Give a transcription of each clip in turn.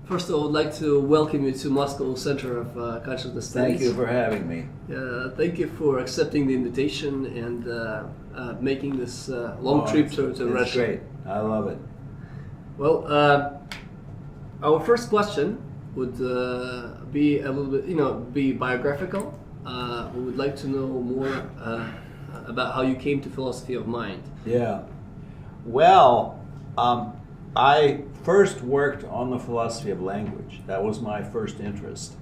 First, I would like to welcome you to Moscow Center of Consciousness Studies. Thank you for having me. Thank you for accepting the invitation and making this long trip to Russia. It's great. I love it. Well, our first question would be a little bit, be biographical. We would like to know more about how you came to philosophy of mind. Yeah. Well, I first worked on the philosophy of language. That was my first interest.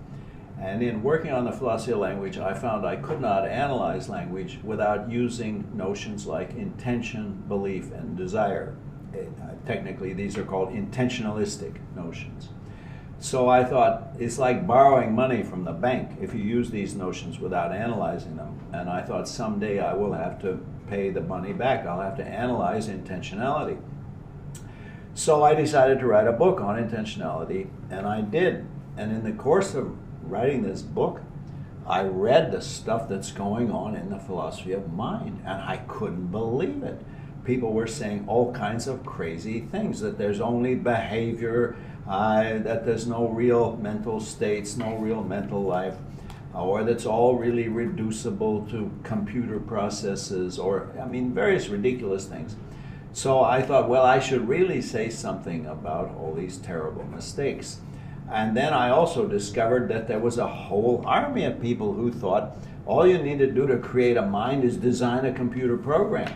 And in working on the philosophy of language, I found I could not analyze language without using notions like intention, belief, and desire. Technically, these are called intentionalistic notions. So I thought, it's like borrowing money from the bank if you use these notions without analyzing them. And I thought someday I will have to pay the money back. I'll have to analyze intentionality. So I decided to write a book on intentionality, and I did. And in the course of writing this book, I read the stuff that's going on in the philosophy of mind, and I couldn't believe it. People were saying all kinds of crazy things, that there's only behavior, that there's no real mental states, no real mental life, or that's all really reducible to computer processes, or, various ridiculous things. So I thought, well, I should really say something about all these terrible mistakes. And then I also discovered that there was a whole army of people who thought all you need to do to create a mind is design a computer program.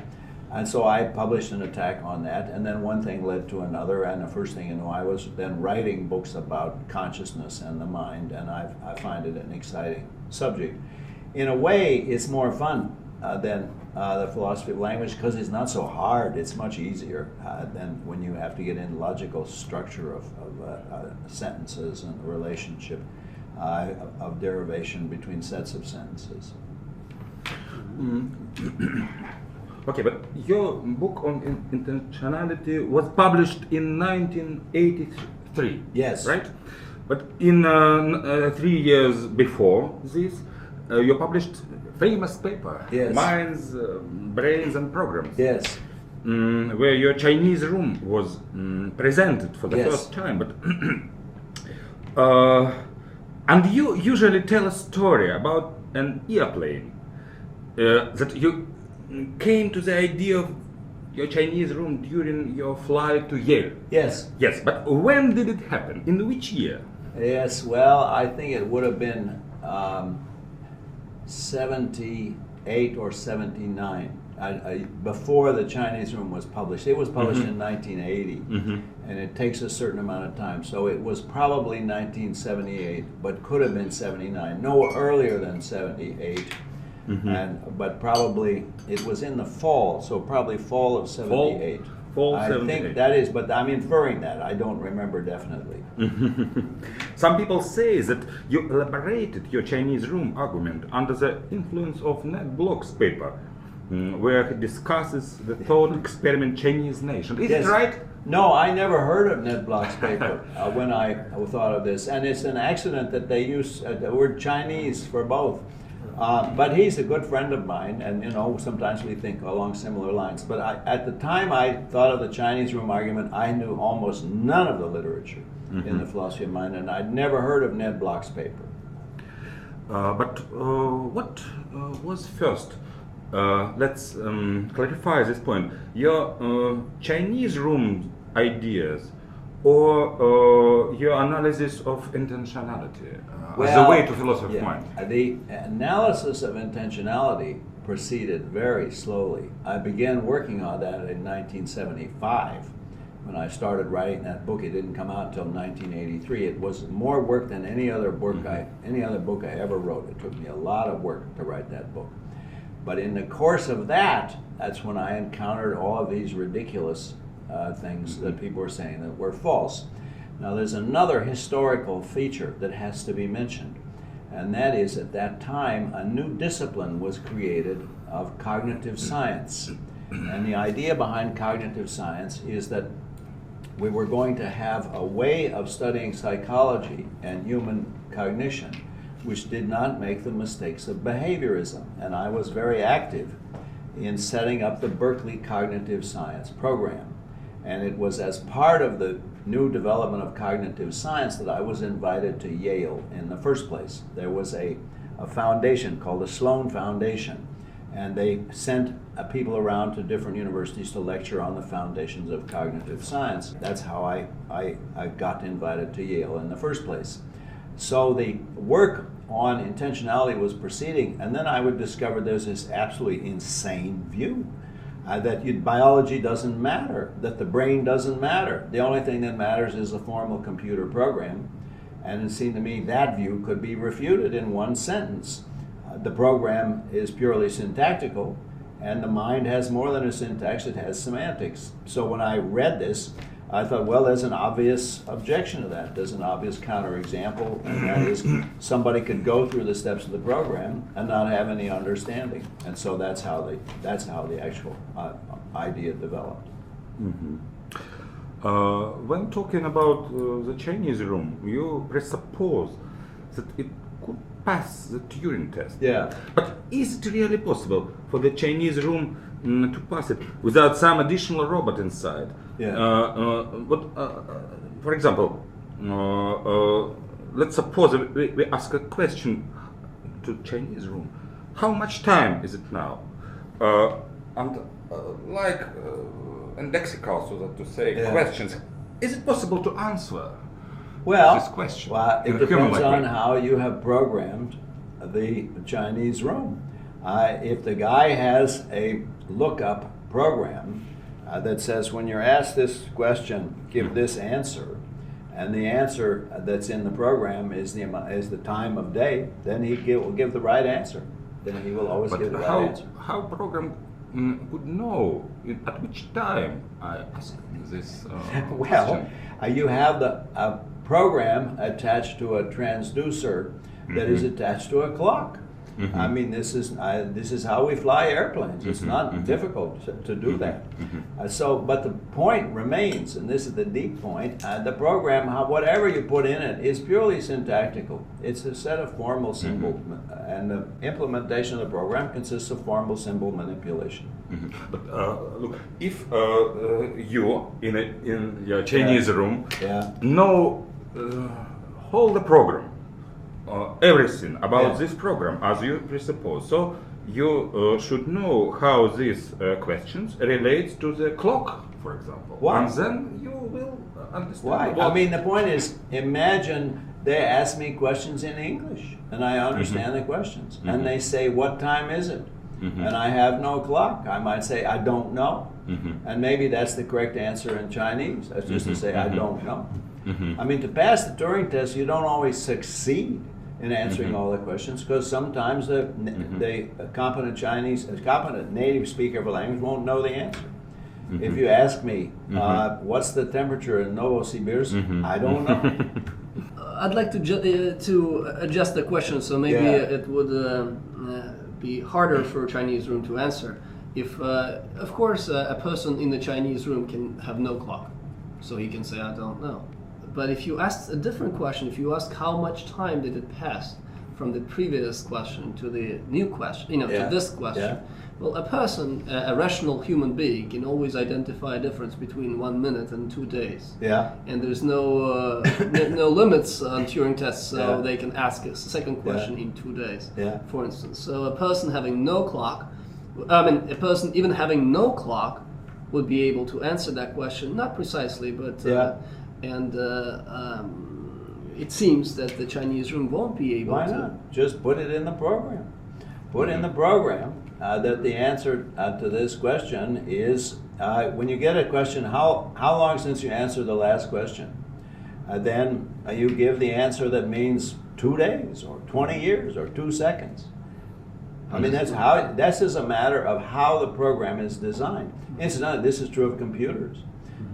And so I published an attack on that, and then one thing led to another, and the first thing you know, I was then writing books about consciousness and the mind, and I find it an exciting subject. In a way, it's more fun than the philosophy of language, because it's not so hard. It's much easier than when you have to get in logical structure of sentences and the relationship of derivation between sets of sentences. Okay, but your book on intentionality was published in 1983. Yes. Right? But in 3 years before this, you published famous paper, yes. Minds, Brains and Programs. Yes. Where your Chinese room was presented for the yes. first time. But and you usually tell a story about an airplane that you came to the idea of your Chinese room during your flight to Yale. Yes. Yes, but when did it happen? In which year? Yes, well, I think it would have been 78 or 79. Before the Chinese room was published. It was published in 1980, and it takes a certain amount of time. So it was probably 1978, but could have been 79. No earlier than 78. But probably it was in the fall, so probably fall of 78. Fall I 78. think that is, but I'm inferring that. I don't remember definitely. Some people say that you elaborated your Chinese room argument under the influence of Ned Block's paper, where he discusses the thought experiment Chinese nation. Is Yes. it right? No, I never heard of Ned Block's paper when I thought of this. And it's an accident that they use the word Chinese for both. But he's a good friend of mine, and sometimes we think along similar lines. But at the time I thought of the Chinese room argument, I knew almost none of the literature in the philosophy of mind, and I'd never heard of Ned Block's paper. But what was first? Let's clarify this point. Your Chinese room ideas or your analysis of intentionality as a way to philosophy of mind? The analysis of intentionality proceeded very slowly. I began working on that in 1975. When I started writing that book, it didn't come out until 1983. It was more work than any other book I ever wrote. It took me a lot of work to write that book. But in the course of that's when I encountered all of these ridiculous things that people were saying that were false. Now there's another historical feature that has to be mentioned, and that is at that time a new discipline was created of cognitive science. And the idea behind cognitive science is that we were going to have a way of studying psychology and human cognition which did not make the mistakes of behaviorism. And I was very active in setting up the Berkeley Cognitive Science program. And it was as part of the new development of cognitive science that I was invited to Yale in the first place. There was a foundation called the Sloan Foundation, and they sent people around to different universities to lecture on the foundations of cognitive science. That's how I got invited to Yale in the first place. So the work on intentionality was proceeding, and then I would discover there's this absolutely insane view that biology doesn't matter, that the brain doesn't matter. The only thing that matters is a formal computer program. And it seemed to me that view could be refuted in one sentence. The program is purely syntactical, and the mind has more than a syntax, it has semantics. So when I read this, I thought, well, there's an obvious objection to that. There's an obvious counterexample, and that is somebody could go through the steps of the program and not have any understanding. And so that's how the actual idea developed. Mm-hmm. When talking about the Chinese room, you presuppose that it could pass the Turing test. Yeah. But is it really possible for the Chinese room to pass it without some additional robot inside? Yeah. For example, let's suppose we ask a question to Chinese room. How much time is it now? And lexical, so that to say, questions. Is it possible to answer this question? Well, it depends on how you have programmed the Chinese room. If the guy has a lookup program that says when you're asked this question, give this answer, and the answer that's in the program is the time of day, then he will give the right answer. Then he will always give the right answer. How program would know at which time I ask this question? You have a program attached to a transducer that is attached to a clock. Mm-hmm. I mean, this is how we fly airplanes. It's not difficult to do that. But the point remains, and this is the deep point, the program, whatever you put in it, is purely syntactical. It's a set of formal symbols, and the implementation of the program consists of formal symbol manipulation. But look, if you in your Chinese room know whole the program, everything about this program, as you presuppose. So you should know how these questions relate to the clock, for example. Why? And then you will understand. Why? I mean, the point is, imagine they ask me questions in English, and I understand the questions. And they say, what time is it? And I have no clock. I might say, I don't know. And maybe that's the correct answer in Chinese. That's just to say, I don't know. I mean, to pass the Turing test, you don't always succeed in answering all the questions, because sometimes the competent native speaker of a language won't know the answer. If you ask me, what's the temperature in Novosibirsk, I don't know. I'd like to adjust the question, so maybe it would be harder for a Chinese room to answer. If, of course, a person in the Chinese room can have no clock, so he can say, I don't know. But if you ask a different question, if you ask how much time did it pass from the previous question to the new question, to this question, well, a person, a rational human being, can always identify a difference between 1 minute and 2 days. Yeah. And there's no no limits on Turing tests, so they can ask a second question in 2 days, for instance. So a person having no clock, a person even having no clock would be able to answer that question, not precisely, but it seems that the Chinese room won't be able to. Why not? Just put it in the program. Put in the program that the answer to this question is, when you get a question, how long since you answered the last question? Then you give the answer that means 2 days, or 20 years, or 2 seconds. I mean, this is a matter of how the program is designed. Incidentally, this is true of computers.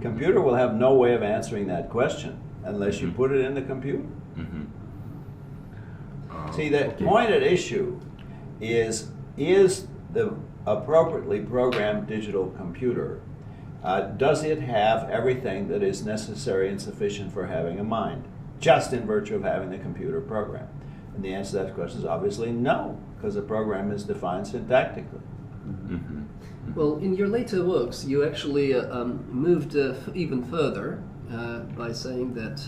Computer will have no way of answering that question unless you put it in the computer. See, the point at issue is the appropriately programmed digital computer, does it have everything that is necessary and sufficient for having a mind, just in virtue of having the computer program? And the answer to that question is obviously no, because the program is defined syntactically. Well, in your later works, you actually moved even further, by saying that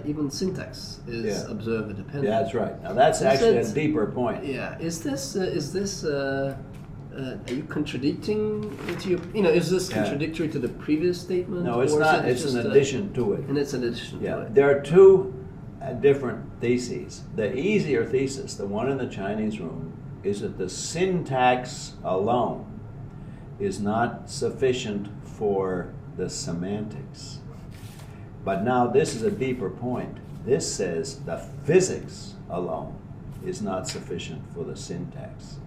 even syntax is observer dependent. Yeah, that's right. Now that's actually a deeper point. Yeah, is this are you contradicting to your, is this contradictory to the previous statement? No, it's not. It's an addition to it. And it's an addition to it. There are two different theses. The easier thesis, the one in the Chinese room, is that the syntax alone is not sufficient for the semantics. But now this is a deeper point. This says the physics alone is not sufficient for the syntax.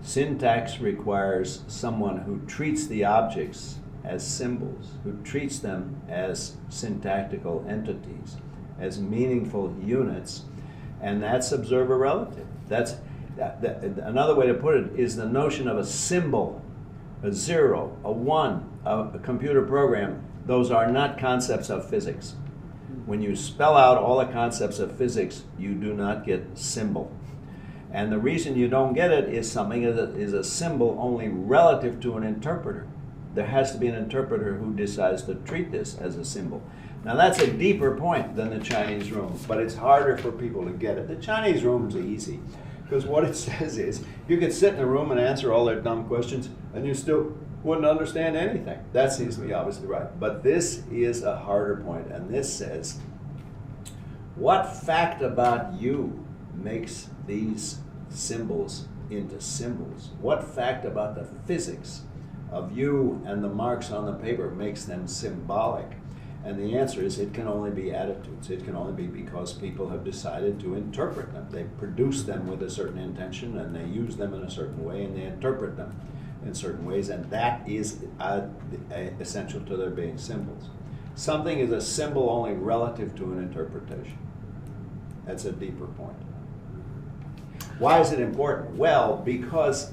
Syntax requires someone who treats the objects as symbols, who treats them as syntactical entities, as meaningful units, and that's observer relative. Another way to put it is the notion of a symbol, a 0, a 1, a computer program. Those are not concepts of physics. When you spell out all the concepts of physics, you do not get symbol. And the reason you don't get it is something that is a symbol only relative to an interpreter. There has to be an interpreter who decides to treat this as a symbol. Now that's a deeper point than the Chinese room, but it's harder for people to get it. The Chinese room's easy, because what it says is, you could sit in a room and answer all their dumb questions, and you still wouldn't understand anything. That seems to be obviously right. But this is a harder point, and this says, what fact about you makes these symbols into symbols? What fact about the physics of you and the marks on the paper makes them symbolic? And the answer is, it can only be attitudes. It can only be because people have decided to interpret them. They produce them with a certain intention, and they use them in a certain way, and they interpret them in certain ways, and that is essential to their being symbols. Something is a symbol only relative to an interpretation. That's a deeper point. Why is it important? Well, because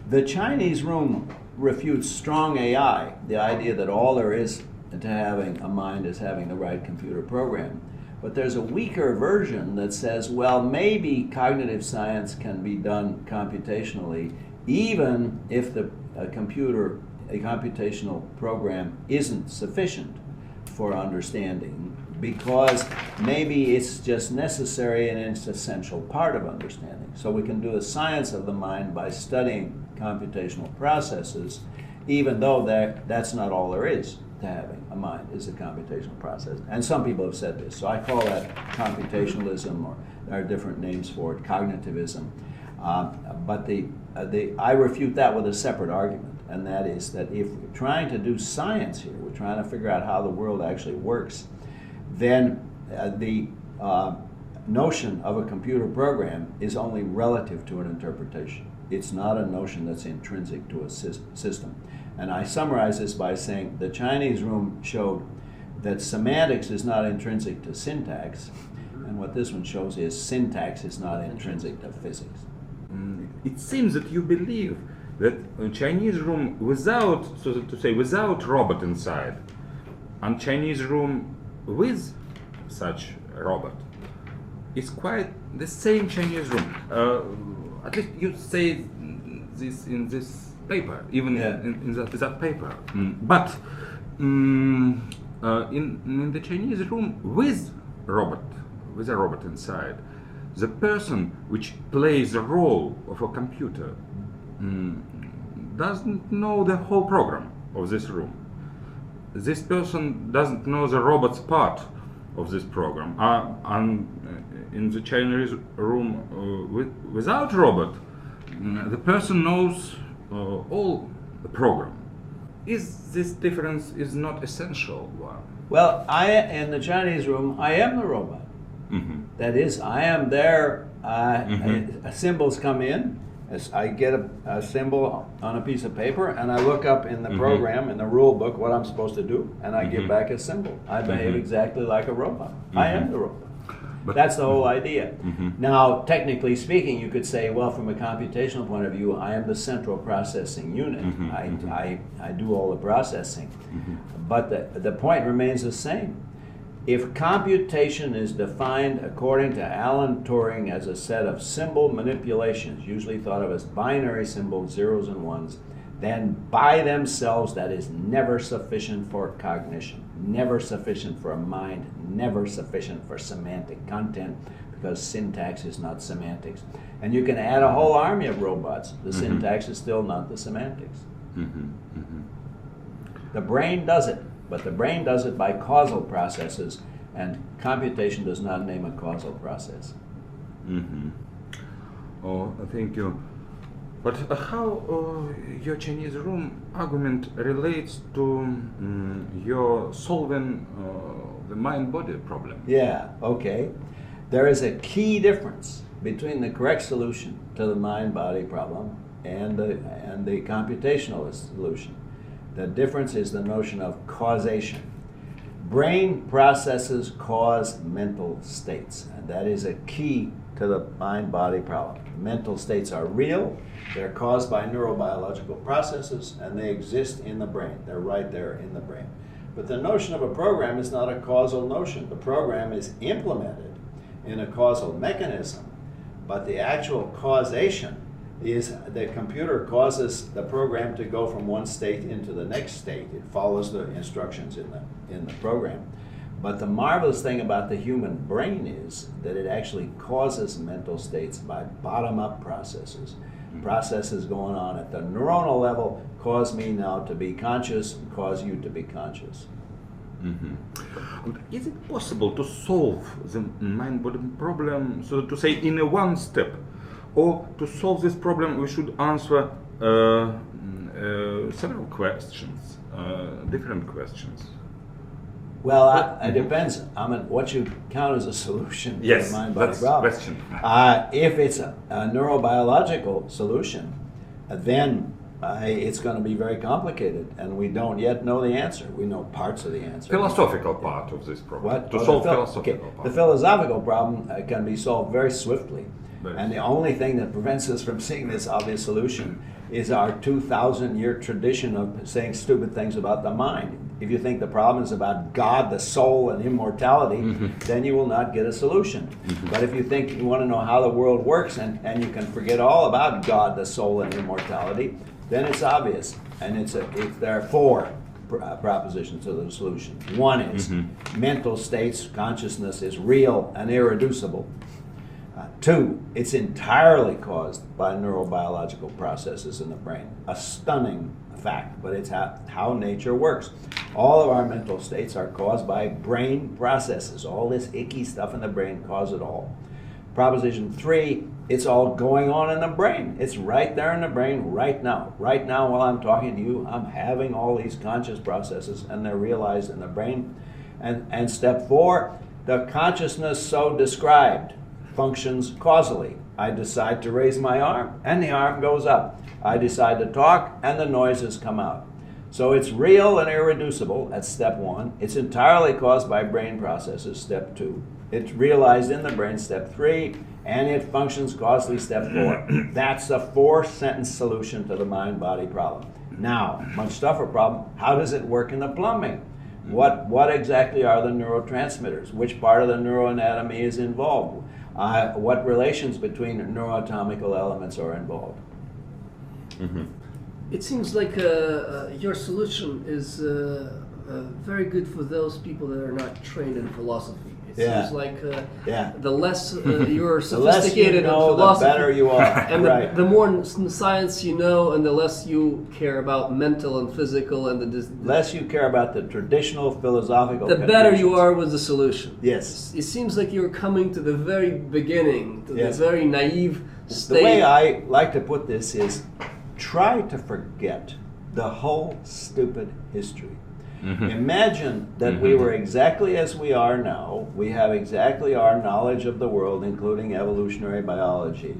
the Chinese room refutes strong AI, the idea that all there is to having a mind is having the right computer program. But there's a weaker version that says, well, maybe cognitive science can be done computationally, even if a computational program isn't sufficient for understanding, because maybe it's just necessary and it's an essential part of understanding. So we can do a science of the mind by studying computational processes, even though that's not all there is to having a mind, is a computational process. And some people have said this, so I call that computationalism, or there are different names for it, cognitivism. But I refute that with a separate argument, and that is that if we're trying to do science here, we're trying to figure out how the world actually works, then the notion of a computer program is only relative to an interpretation. It's not a notion that's intrinsic to a system. And I summarize this by saying the Chinese room showed that semantics is not intrinsic to syntax, and what this one shows is syntax is not intrinsic to physics. It seems that you believe that a Chinese room without, so to say, without robot inside, and Chinese room with such a robot is quite the same Chinese room. At least you say this in this paper, even in that paper. But in the Chinese room with a robot inside, the person which plays the role of a computer doesn't know the whole program of this room. This person doesn't know the robot's part of this program. And in the Chinese room without robot, the person knows all the program. Is this difference is not essential one? Well, in the Chinese room, I am the robot. Mm-hmm. That is, I am there. Symbols come in. I get a symbol on a piece of paper, and I look up in the program, in the rule book, what I'm supposed to do, and I give back a symbol. I behave exactly like a robot. I am the robot. But that's the whole idea. Now, technically speaking, you could say, well, from a computational point of view, I am the central processing unit. I do all the processing. But the point remains the same. If computation is defined according to Alan Turing as a set of symbol manipulations, usually thought of as binary symbols, zeros and ones, then by themselves that is never sufficient for cognition, never sufficient for a mind, never sufficient for semantic content, because syntax is not semantics. And you can add a whole army of robots. The syntax is still not the semantics. The brain does it, but the brain does it by causal processes, and computation does not name a causal process. Oh, thank you. But how your Chinese room argument relates to your solving the mind-body problem? Yeah, okay. There is a key difference between the correct solution to the mind-body problem and the computational solution. The difference is the notion of causation. Brain processes cause mental states, and that is a key to the mind-body problem. Mental states are real, they're caused by neurobiological processes, and they exist in the brain. They're right there in the brain. But the notion of a program is not a causal notion. The program is implemented in a causal mechanism, but the actual causation is the computer causes the program to go from one state into the next state. It follows the instructions in the program. But the marvelous thing about the human brain is that it actually causes mental states by bottom-up processes. Processes going on at the neuronal level cause me now to be conscious and cause you to be conscious. Is it possible to solve the mind-body problem, so to say, in a one step? Or to solve this problem we should answer several questions, different questions? Well, it depends on what you count as a solution to the mind-body problem. Question. If it's a neurobiological solution, then it's going to be very complicated, and we don't yet know the answer. We know parts of the answer. Philosophical part of this problem. What? To solve philosophical part. The philosophical problem can be solved very swiftly. And the only thing that prevents us from seeing this obvious solution is our 2,000-year tradition of saying stupid things about the mind. If you think the problem is about God, the soul, and immortality, then you will not get a solution. But if you think you want to know how the world works and you can forget all about God, the soul, and immortality, then it's obvious. And there are four propositions to the solution. One is mental states, consciousness is real and irreducible. Two, it's entirely caused by neurobiological processes in the brain. A stunning fact, but it's how nature works. All of our mental states are caused by brain processes. All this icky stuff in the brain causes it all. Proposition three, it's all going on in the brain. It's right there in the brain right now. Right now while I'm talking to you, I'm having all these conscious processes and they're realized in the brain. And step four, the consciousness so described functions causally. I decide to raise my arm and the arm goes up. I decide to talk and the noises come out. So it's real and irreducible at step one. It's entirely caused by brain processes, step two. It's realized in the brain, step three, and it functions causally, step four. That's a 4-sentence solution to the mind-body problem. Now, much tougher problem, how does it work in the plumbing? What exactly are the neurotransmitters? Which part of the neuroanatomy is involved? What relations between neuroatomical elements are involved? It seems like your solution is very good for those people that are not trained in philosophy. It seems like the less you're sophisticated the less you know, in philosophy, the better you are. and right. the more science you know, and the less you care about mental and physical, and the less you care about the traditional philosophical the better you are with the solution. Yes. It seems like you're coming to the very beginning, to the very naive state. The way I like to put this is try to forget the whole stupid history. Imagine that we were exactly as we are now. We have exactly our knowledge of the world, including evolutionary biology.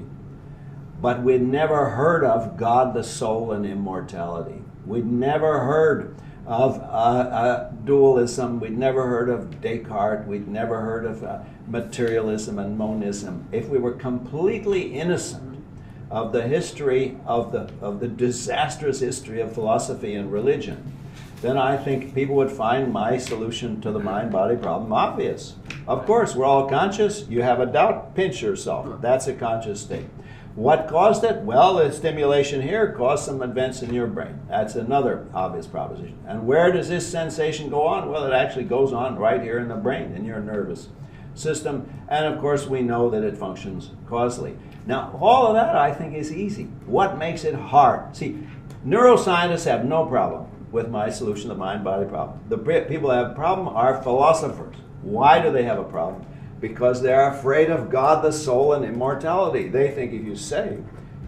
But we'd never heard of God, the soul, and immortality. We'd never heard of dualism. We'd never heard of Descartes. We'd never heard of materialism and monism. If we were completely innocent of the history of the disastrous history of philosophy and religion, then I think people would find my solution to the mind-body problem obvious. Of course, we're all conscious. You have a doubt, pinch yourself. That's a conscious state. What caused it? Well, the stimulation here caused some events in your brain. That's another obvious proposition. And where does this sensation go on? Well, it actually goes on right here in the brain, in your nervous system. And of course, we know that it functions causally. Now, all of that, I think, is easy. What makes it hard? See, neuroscientists have no problem with my solution of the mind-body problem. The people that have a problem are philosophers. Why do they have a problem? Because they're afraid of God, the soul, and immortality. They think if you say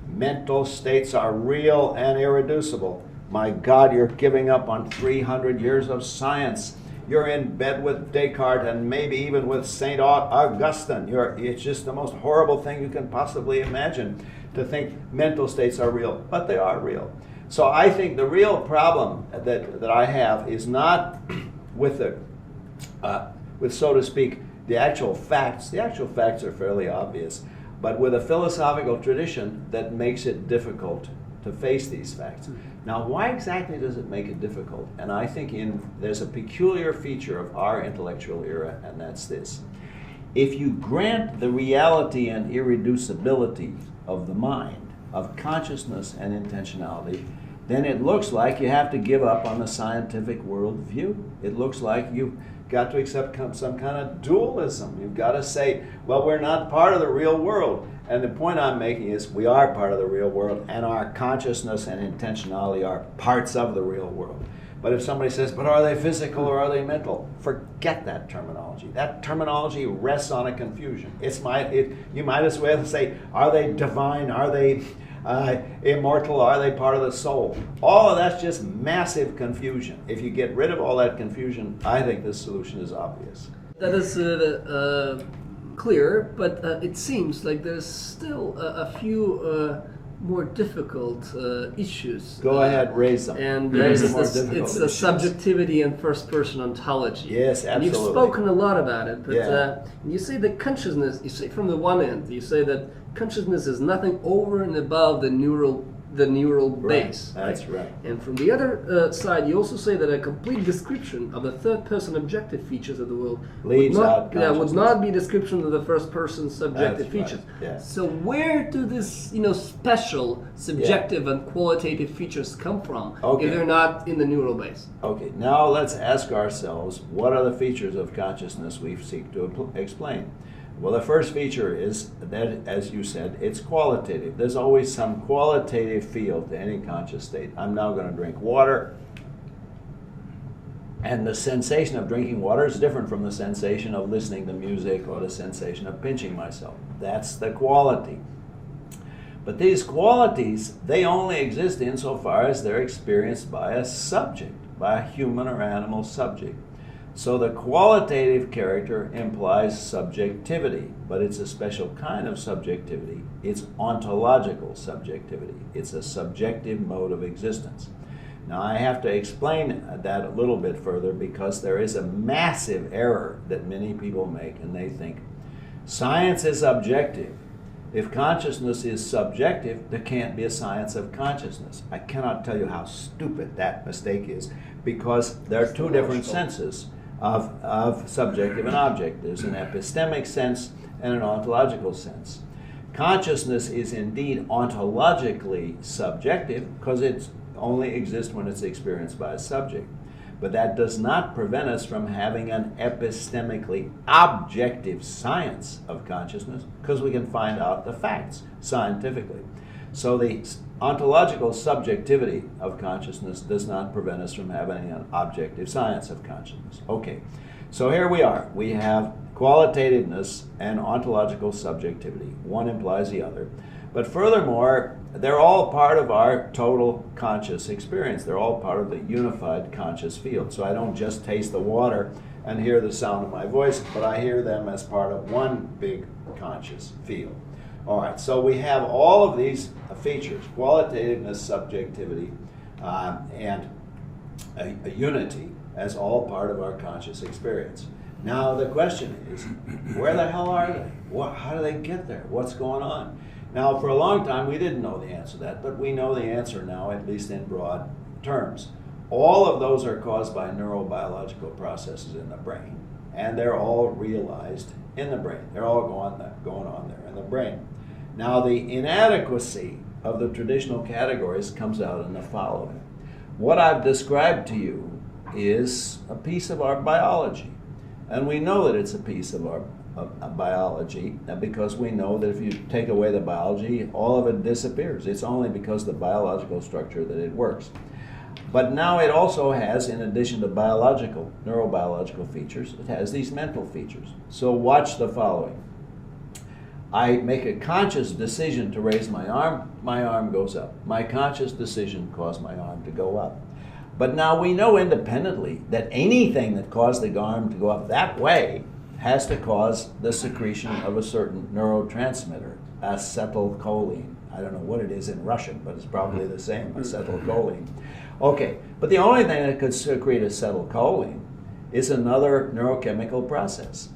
mental states are real and irreducible, my God, you're giving up on 300 years of science. You're in bed with Descartes and maybe even with St. Augustine. It's just the most horrible thing you can possibly imagine to think mental states are real, but they are real. So I think the real problem that I have is not with with, so to speak, the actual facts. The actual facts are fairly obvious, but with a philosophical tradition that makes it difficult to face these facts. Now, why exactly does it make it difficult? And I think there's a peculiar feature of our intellectual era, and that's this. If you grant the reality and irreducibility of the mind, of consciousness and intentionality, then it looks like you have to give up on the scientific worldview. It looks like you've got to accept some kind of dualism. You've got to say, well, we're not part of the real world. And the point I'm making is we are part of the real world, and our consciousness and intentionality are parts of the real world. But if somebody says, but are they physical or are they mental? Forget that terminology. That terminology rests on a confusion. You might as well say, are they divine? Are they immortal? Are they part of the soul? All of that's just massive confusion. If you get rid of all that confusion, I think this solution is obvious. That is clear, but it seems like there's still a few more difficult issues. Go ahead, raise them. And it's the subjectivity and first-person ontology. Yes, absolutely. And you've spoken a lot about it, but you say that consciousness, you say from the one end, you say that consciousness is nothing over and above the neural base. That's right. And from the other side, you also say that a complete description of the third-person objective features of the world would not be a description of the first-person subjective features. Right. Yeah. So where do this, special subjective and qualitative features come from if they're not in the neural base? Okay. Now let's ask ourselves, what are the features of consciousness we seek to explain? Well, the first feature is that, as you said, it's qualitative. There's always some qualitative feel to any conscious state. I'm now going to drink water, and the sensation of drinking water is different from the sensation of listening to music or the sensation of pinching myself. That's the quality. But these qualities, they only exist insofar as they're experienced by a subject, by a human or animal subject. So the qualitative character implies subjectivity, but it's a special kind of subjectivity. It's ontological subjectivity. It's a subjective mode of existence. Now I have to explain that a little bit further because there is a massive error that many people make, and they think science is objective. If consciousness is subjective, there can't be a science of consciousness. I cannot tell you how stupid that mistake is, because there are two different senses of subjective and object. There's an epistemic sense and an ontological sense. Consciousness is indeed ontologically subjective because it only exists when it's experienced by a subject. But that does not prevent us from having an epistemically objective science of consciousness, because we can find out the facts scientifically. So the ontological subjectivity of consciousness does not prevent us from having an objective science of consciousness. Okay, so here we are. We have qualitativeness and ontological subjectivity. One implies the other. But furthermore, they're all part of our total conscious experience. They're all part of the unified conscious field. So I don't just taste the water and hear the sound of my voice, but I hear them as part of one big conscious field. All right, so we have all of these features, qualitativeness, subjectivity, and a unity as all part of our conscious experience. Now the question is, where the hell are they? How do they get there? What's going on? Now, for a long time, we didn't know the answer to that, but we know the answer now, at least in broad terms. All of those are caused by neurobiological processes in the brain, and they're all realized in the brain. They're all going on there in the brain. Now, the inadequacy of the traditional categories comes out in the following. What I've described to you is a piece of our biology. And we know that it's a piece of our biology because we know that if you take away the biology, all of it disappears. It's only because of the biological structure that it works. But now it also has, in addition to biological, neurobiological features, it has these mental features. So watch the following. I make a conscious decision to raise my arm goes up. My conscious decision caused my arm to go up. But now we know independently that anything that caused the arm to go up that way has to cause the secretion of a certain neurotransmitter, acetylcholine. I don't know what it is in Russian, but it's probably the same, acetylcholine. Okay, but the only thing that could secrete acetylcholine is another neurochemical process.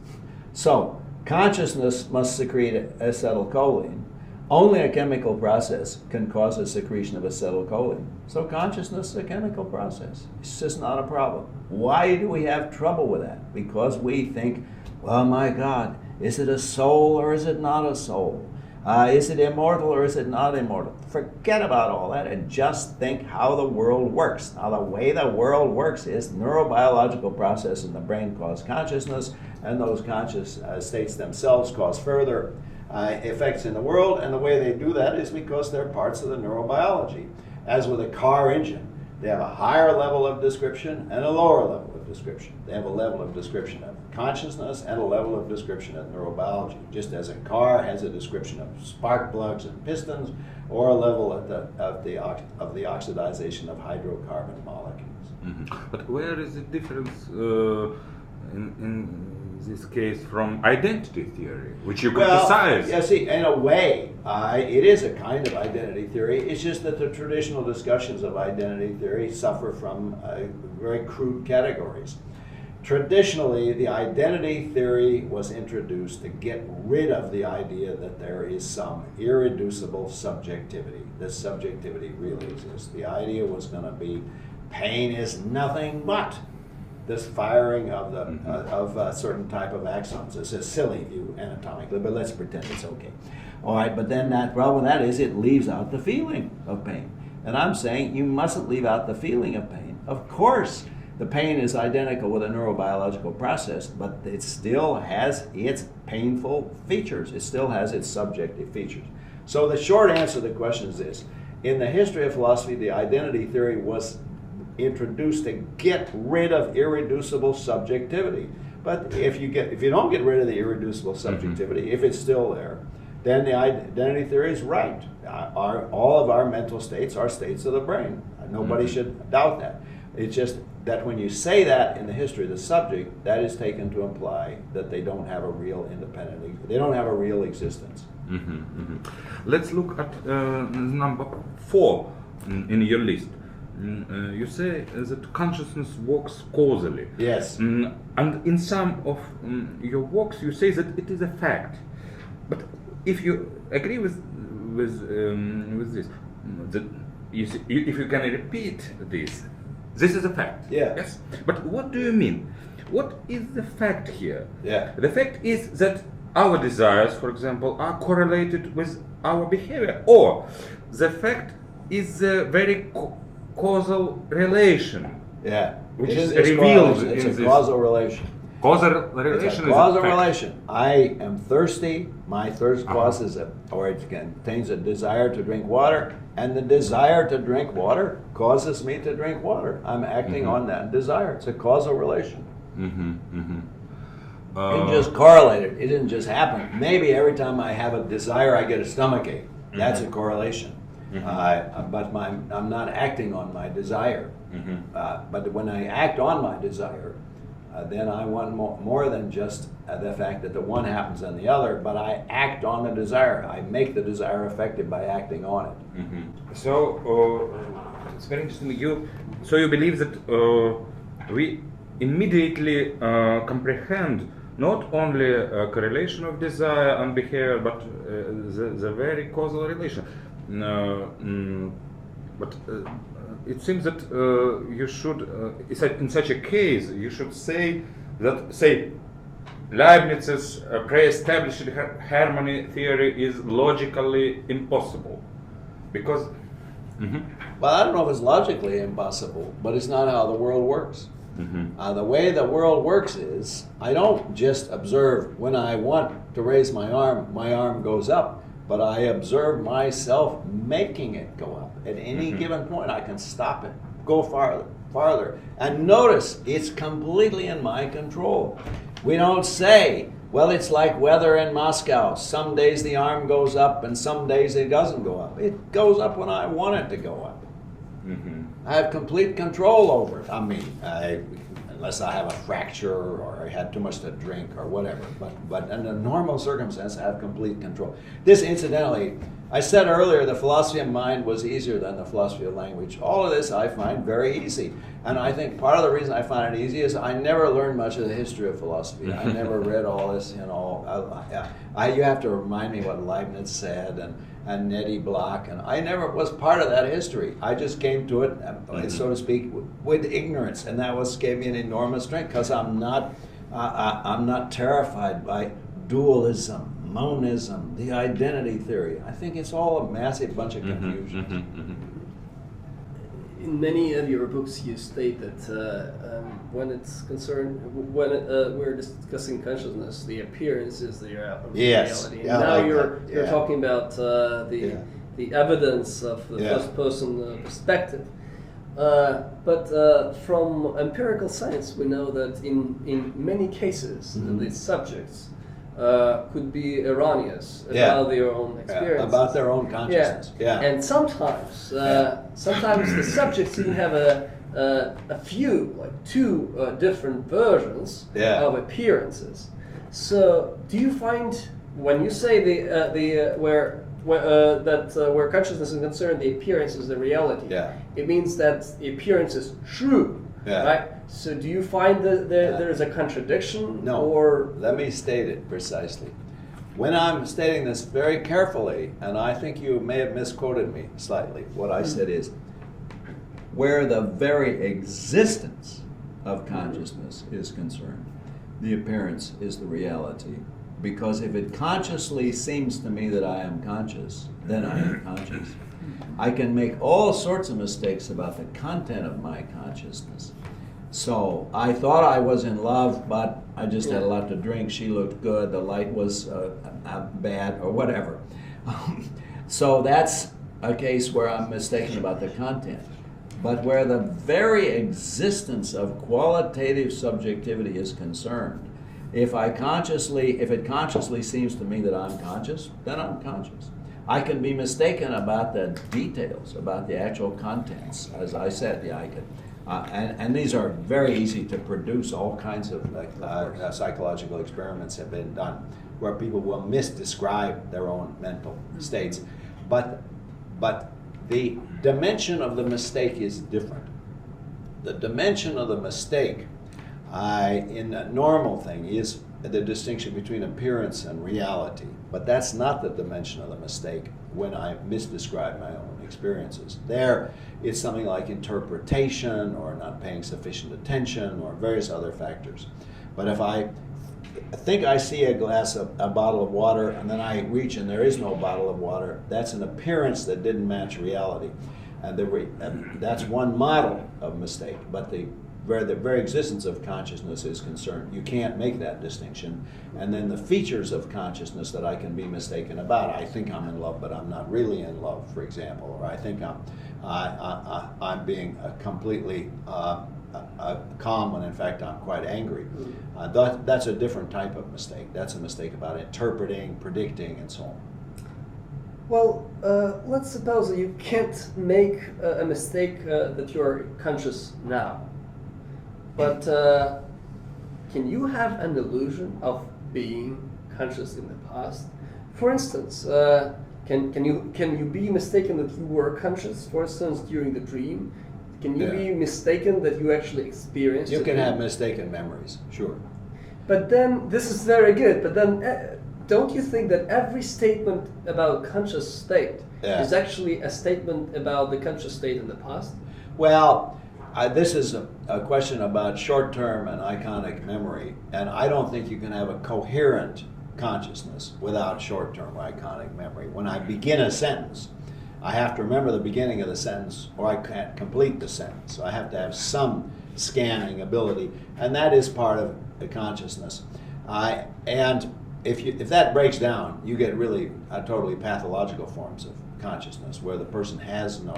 So, consciousness must secrete acetylcholine. Only a chemical process can cause a secretion of acetylcholine. So consciousness is a chemical process. It's just not a problem. Why do we have trouble with that? Because we think, well, my God, is it a soul or is it not a soul? Is it immortal or is it not immortal? Forget about all that and just think how the world works. Now, the way the world works is neurobiological process in the brain cause consciousness, and those conscious states themselves cause further effects in the world, and the way they do that is because they're parts of the neurobiology. As with a car engine, they have a higher level of description and a lower level of description. They have a level of description of consciousness and a level of description of neurobiology, just as a car has a description of spark plugs and pistons, or a level of the oxidization of hydrocarbon molecules. Mm-hmm. But where is the difference in this case from identity theory, which you criticize? Yeah, see, in a way, it is a kind of identity theory. It's just that the traditional discussions of identity theory suffer from very crude categories. Traditionally, the identity theory was introduced to get rid of the idea that there is some irreducible subjectivity. This subjectivity really exists. The idea was going to be pain is nothing but this firing of a certain type of axons. It's a silly view anatomically, but let's pretend it's okay. All right, but then that problem with that is it leaves out the feeling of pain. And I'm saying you mustn't leave out the feeling of pain. Of course, the pain is identical with a neurobiological process, but it still has its painful features. It still has its subjective features. So the short answer to the question is this. In the history of philosophy, the identity theory was introduced to get rid of irreducible subjectivity. But if you don't get rid of the irreducible subjectivity, if it's still there, then the identity theory is right. All of our mental states are states of the brain. Nobody should doubt that. It's just that when you say that in the history of the subject, that is taken to imply that they don't have a real they don't have a real existence. Mm-hmm, mm-hmm. Let's look at number 4 in your list. You say that consciousness works causally. Yes. And in some of your works, you say that it is a fact. But if you agree with this, that if you can repeat this is a fact. Yeah. Yes. But what do you mean? What is the fact here? Yeah. The fact is that our desires, for example, are correlated with our behavior, or the fact is a very causal relation. Yeah. Which is revealed in this. It's a this. causal relation. Causal relation It's a is causal a fact. relation. I am thirsty. My thirst causes it contains a desire to drink water, and the desire to drink water causes me to drink water. I'm acting on that desire. It's a causal relation. It just correlated. It didn't just happen. Maybe every time I have a desire, I get a stomachache. That's a correlation. But I'm not acting on my desire. But when I act on my desire, then I want more than just the fact that the one happens on the other, but I act on the desire. I make the desire effective by acting on it. So it's very interesting. You believe that we immediately comprehend not only a correlation of desire and behavior, but the very causal relation. But it seems that you should, in such a case, you should say that, Leibniz's pre-established harmony theory is logically impossible because. Well, I don't know if it's logically impossible, but it's not how the world works. The way the world works is, I don't just observe when I want to raise my arm goes up, but I observe myself making it go up. At any given point, I can stop it, go farther. And notice, it's completely in my control. We don't say, well, it's like weather in Moscow. Some days the arm goes up and some days it doesn't go up. It goes up when I want it to go up. I have complete control over it. I mean, unless I have a fracture or I had too much to drink or whatever. But in a normal circumstance, I have complete control. This, incidentally, I said earlier the philosophy of mind was easier than the philosophy of language. All of this I find very easy. And I think part of the reason I find it easy is I never learned much of the history of philosophy. I never read all this, you know. You have to remind me what Leibniz said and Nettie Block, and I never was part of that history. I just came to it, so to speak, with ignorance, and that gave me an enormous strength because I'm not terrified by dualism, monism, the identity theory. I think it's all a massive bunch of confusion. In many of your books, you state that when it's concerned, we're discussing consciousness, the appearance is the reality. And now you're talking about the evidence of the first person perspective. But from empirical science, we know that in many cases, the subjects could be erroneous about their own experience, about their own consciousness. And sometimes the subjects even have a few, like two different versions of appearances. So, do you find when you say where consciousness is concerned, the appearance is the reality? It means that the appearance is true, right? So do you find that there is a contradiction? No. Or let me state it precisely. When I'm stating this very carefully, and I think you may have misquoted me slightly, what I said is, where the very existence of consciousness is concerned, the appearance is the reality. Because if it consciously seems to me that I am conscious, then I am conscious. I can make all sorts of mistakes about the content of my consciousness. So I thought I was in love, but I just had a lot to drink. She looked good. The light was bad, or whatever. So that's a case where I'm mistaken about the content. But where the very existence of qualitative subjectivity is concerned, if it consciously seems to me that I'm conscious, then I'm conscious. I can be mistaken about the details, about the actual contents. As I said, I can. And these are very easy to produce. All kinds of psychological experiments have been done where people will misdescribe their own mental states. But the dimension of the mistake is different. The dimension of the mistake in a normal thing is the distinction between appearance and reality. But that's not the dimension of the mistake when I misdescribe my own experiences. There, it's something like interpretation or not paying sufficient attention or various other factors. But if I think I see a bottle of water and then I reach and there is no bottle of water, that's an appearance that didn't match reality. And that's one model of mistake. But where the very existence of consciousness is concerned, you can't make that distinction. And then the features of consciousness that I can be mistaken about, I think I'm in love, but I'm not really in love, for example, or I think I'm being completely calm when in fact I'm quite angry. That's a different type of mistake. That's a mistake about interpreting, predicting, and so on. Well, let's suppose that you can't make a mistake that you're conscious now. But can you have an illusion of being conscious in the past? For instance, can you be mistaken that you were conscious, for instance, during the dream? Can you be mistaken that you actually experienced? You can have mistaken memories, sure. But then, this is very good, but then don't you think that every statement about conscious state is actually a statement about the conscious state in the past? Well, This is a question about short-term and iconic memory, and I don't think you can have a coherent consciousness without short-term iconic memory. When I begin a sentence, I have to remember the beginning of the sentence, or I can't complete the sentence. So I have to have some scanning ability, and that is part of the consciousness. And if that breaks down, you get really totally pathological forms of consciousness, where the person has no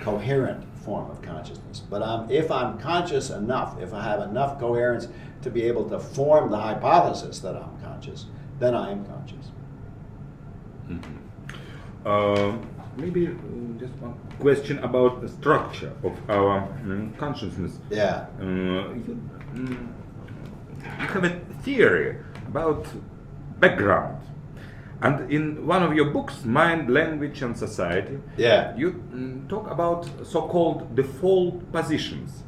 coherent form of consciousness. But if I'm conscious enough, if I have enough coherence to be able to form the hypothesis that I'm conscious, then I am conscious. Maybe just one question about the structure of our consciousness. Yeah. You have a theory about background. And in one of your books, Mind, Language and Society, you talk about so-called default positions,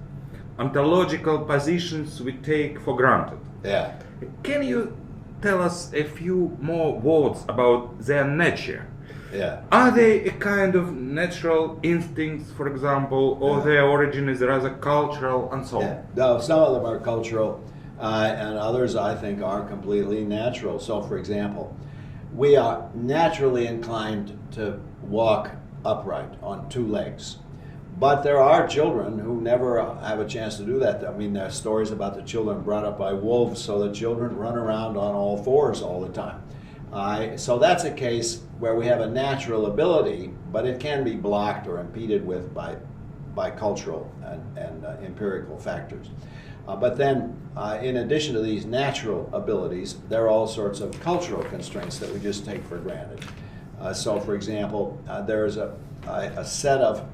ontological positions we take for granted. Yeah. Can you tell us a few more words about their nature? Yeah. Are they a kind of natural instincts, for example, or their origin is rather cultural and so on? No, some of them are cultural, and others I think are completely natural. So, for example, we are naturally inclined to walk upright on two legs. But there are children who never have a chance to do that. I mean, there are stories about the children brought up by wolves, so the children run around on all fours all the time. So that's a case where we have a natural ability, but it can be blocked or impeded with by cultural and empirical factors. But then, in addition to these natural abilities, there are all sorts of cultural constraints that we just take for granted. So, for example, there is a set of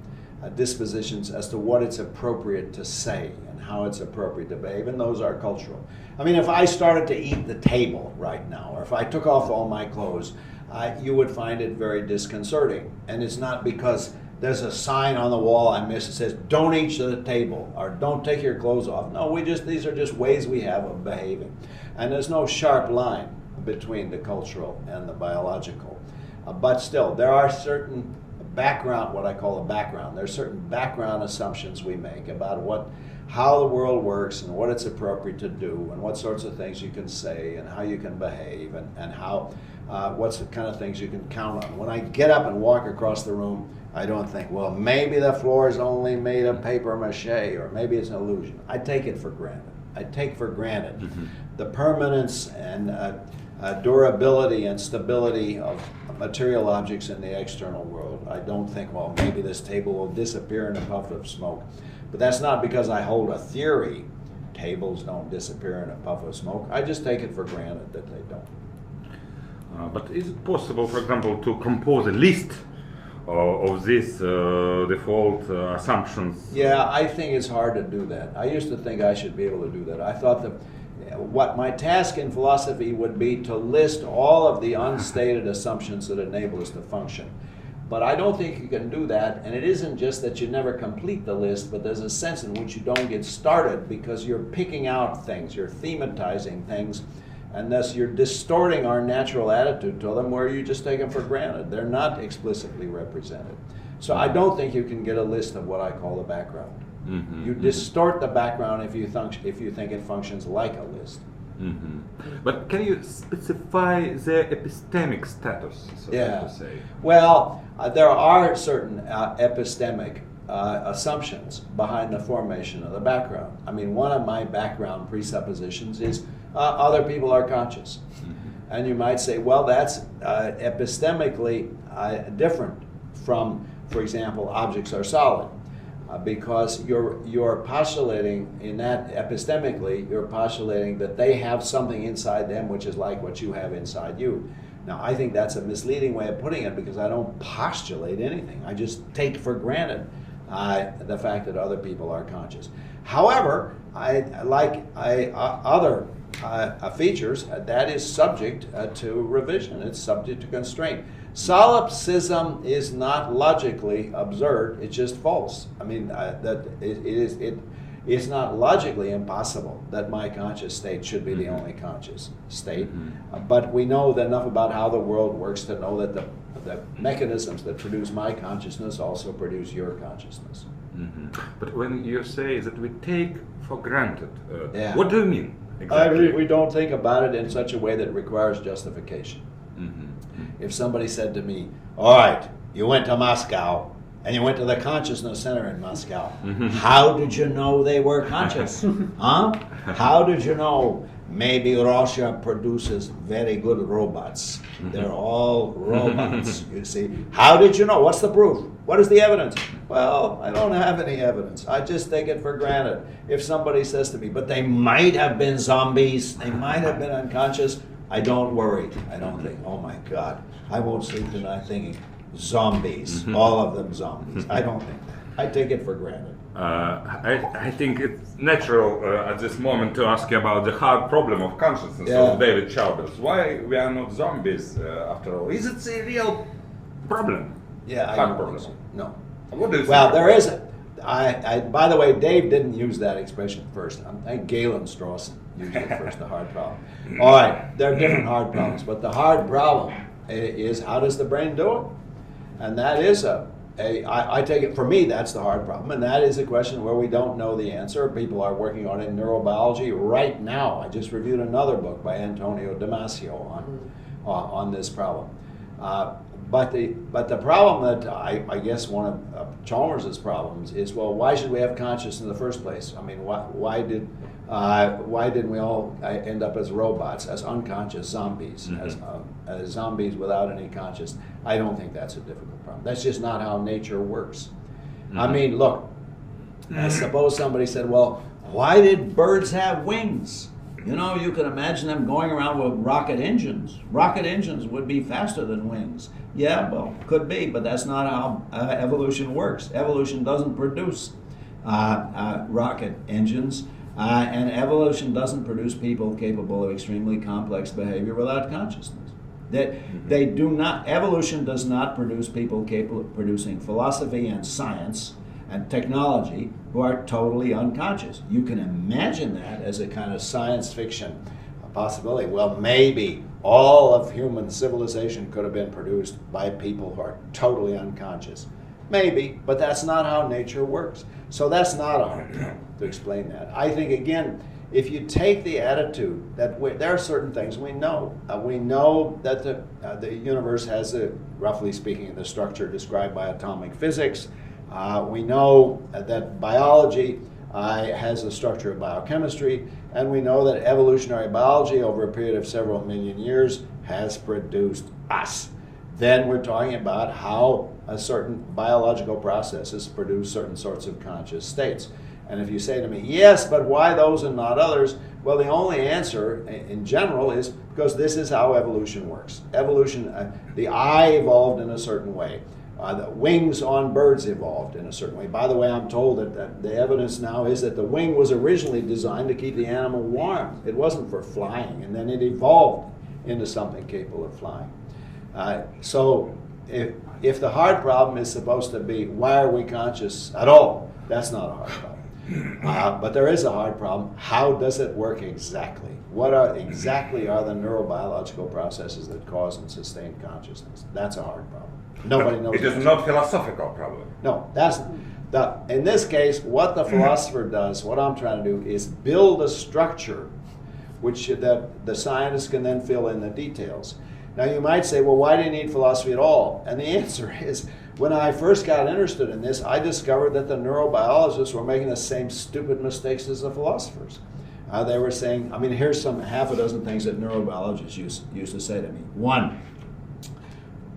dispositions as to what it's appropriate to say and how it's appropriate to behave, and those are cultural. I mean, if I started to eat the table right now, or if I took off all my clothes, you would find it very disconcerting. And it's not because there's a sign on the wall I missed that says, don't eat at the table, or don't take your clothes off. No, these are just ways we have of behaving. And there's no sharp line between the cultural and the biological. But still, there are certain background, what I call a background. There's certain background assumptions we make about how the world works and what it's appropriate to do and what sorts of things you can say and how you can behave and how what's the kind of things you can count on. When I get up and walk across the room, I don't think, well, maybe the floor is only made of paper mache, or maybe it's an illusion. I take it for granted. I take for granted the permanence and durability and stability of material objects in the external world. I don't think, well, maybe this table will disappear in a puff of smoke. But that's not because I hold a theory. Tables don't disappear in a puff of smoke. I just take it for granted that they don't. But is it possible, for example, to compose a list of these default assumptions? Yeah, I think it's hard to do that. I used to think I should be able to do that. I thought that what my task in philosophy would be to list all of the unstated assumptions that enable us to function. But I don't think you can do that, and it isn't just that you never complete the list, but there's a sense in which you don't get started because you're picking out things, you're thematizing things, and thus you're distorting our natural attitude to them where you just take them for granted. They're not explicitly represented. So I don't think you can get a list of what I call the background. You distort the background if you think it functions like a list. But can you specify the epistemic status, so to say? Well, there are certain epistemic assumptions behind the formation of the background. I mean, one of my background presuppositions is other people are conscious. And you might say, well, that's epistemically different from, for example, objects are solid. Because you're postulating in that epistemically, you're postulating that they have something inside them which is like what you have inside you. Now, I think that's a misleading way of putting it because I don't postulate anything. I just take for granted the fact that other people are conscious. However, other features, that is subject to revision. It's subject to constraint. Solipsism is not logically absurd, it's just false. I mean, it's not logically impossible that my conscious state should be the only conscious state, but we know enough about how the world works to know that the mechanisms that produce my consciousness also produce your consciousness. But when you say that we take for granted, Yeah. what do you mean exactly? We don't think about it in such a way that requires justification. If somebody said to me, all right, you went to Moscow and you went to the consciousness center in Moscow. How did you know they were conscious? Huh? How did you know? Maybe Russia produces very good robots. They're all robots, you see. How did you know? What's the proof? What is the evidence? Well, I don't have any evidence. I just take it for granted. If somebody says to me, but they might have been zombies, they might have been unconscious, I don't worry. I don't think, oh my God, I won't sleep tonight thinking, zombies, all of them zombies. I don't think that. I take it for granted. I think it's natural at this moment to ask you about the hard problem of consciousness of David Childers. Why we are not zombies after all? Is it a real problem? Yeah, I hard don't problem. think so. No. What do you Well, think? there is. By the way, Dave didn't use that expression first. I think Galen Strawson used it first, the hard problem. All right, there are different hard problems, but the hard problem is how does the brain do it? And that is I take it, for me, that's the hard problem, and that is a question where we don't know the answer. People are working on it in neurobiology right now. I just reviewed another book by Antonio Damasio on this problem. But the problem that I guess one of Chalmers's problems is, well, why should we have consciousness in the first place? I mean, why didn't we all end up as robots, as unconscious zombies, as zombies without any consciousness? I don't think that's a difficult problem. That's just not how nature works. I mean, look, suppose somebody said, well, why did birds have wings? You know, you can imagine them going around with rocket engines. Rocket engines would be faster than wings. Yeah, well, could be, but that's not how evolution works. Evolution doesn't produce rocket engines, and evolution doesn't produce people capable of extremely complex behavior without consciousness. They do not. Evolution does not produce people capable of producing philosophy and science and technology who are totally unconscious. You can imagine that as a kind of science fiction possibility. Well, maybe all of human civilization could have been produced by people who are totally unconscious. Maybe, but that's not how nature works. So that's not a hard problem to explain that. I think, again, if you take the attitude that there are certain things we know. We know that the universe has, roughly speaking, the structure described by atomic physics. We know that biology has a structure of biochemistry, and we know that evolutionary biology over a period of several million years has produced us. Then we're talking about how certain biological processes produce certain sorts of conscious states. And if you say to me, yes, but why those and not others? Well, the only answer in general is because this is how evolution works. Evolution, the eye evolved in a certain way. The wings on birds evolved in a certain way. By the way, I'm told that the evidence now is that the wing was originally designed to keep the animal warm. It wasn't for flying, and then it evolved into something capable of flying. So if the hard problem is supposed to be why are we conscious at all, that's not a hard problem. But there is a hard problem. How does it work exactly? What exactly are the neurobiological processes that cause and sustain consciousness? That's a hard problem. Nobody knows. It is not philosophical problem. No, in this case, what the philosopher does, what I'm trying to do, is build a structure which the scientist can then fill in the details. Now you might say, well, why do you need philosophy at all? And the answer is, when I first got interested in this, I discovered that the neurobiologists were making the same stupid mistakes as the philosophers. They were saying, I mean, here's half a dozen things that neurobiologists used to say to me. One,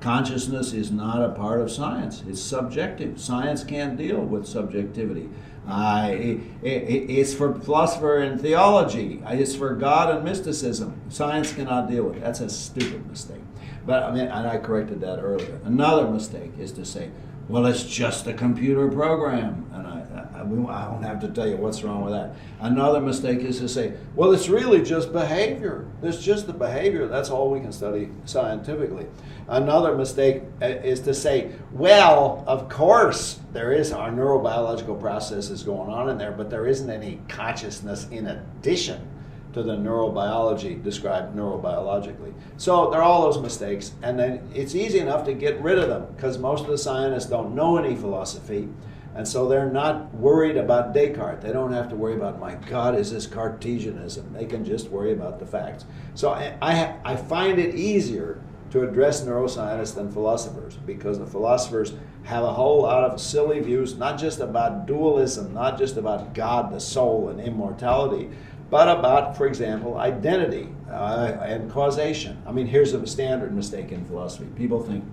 consciousness is not a part of science. It's subjective. Science can't deal with subjectivity. It's for philosopher and theology. It's for God and mysticism. Science cannot deal with it. That's a stupid mistake. But I mean, and I corrected that earlier. Another mistake is to say, well, it's just a computer program. And I don't have to tell you what's wrong with that. Another mistake is to say, well, it's really just behavior. It's just the behavior. That's all we can study scientifically. Another mistake is to say, well, of course, there is our neurobiological processes going on in there, but there isn't any consciousness in addition to the neurobiology described neurobiologically. So there are all those mistakes, and then it's easy enough to get rid of them because most of the scientists don't know any philosophy, And so they're not worried about Descartes. They don't have to worry about, my God, is this Cartesianism? They can just worry about the facts. So I find it easier to address neuroscientists than philosophers, because the philosophers have a whole lot of silly views, not just about dualism, not just about God, the soul, and immortality, but about, for example, identity and causation. I mean, here's a standard mistake in philosophy. People think,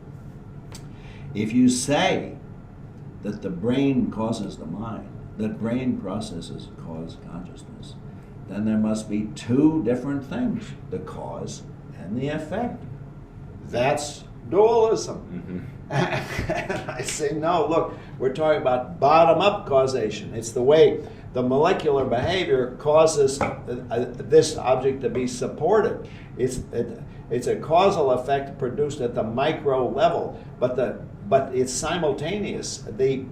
if you say that the brain causes the mind, that brain processes cause consciousness, then there must be two different things, the cause and the effect. That's dualism. And I say, no, look, we're talking about bottom-up causation. It's the way the molecular behavior causes this object to be supported. It's a causal effect produced at the micro level, but it's simultaneous. The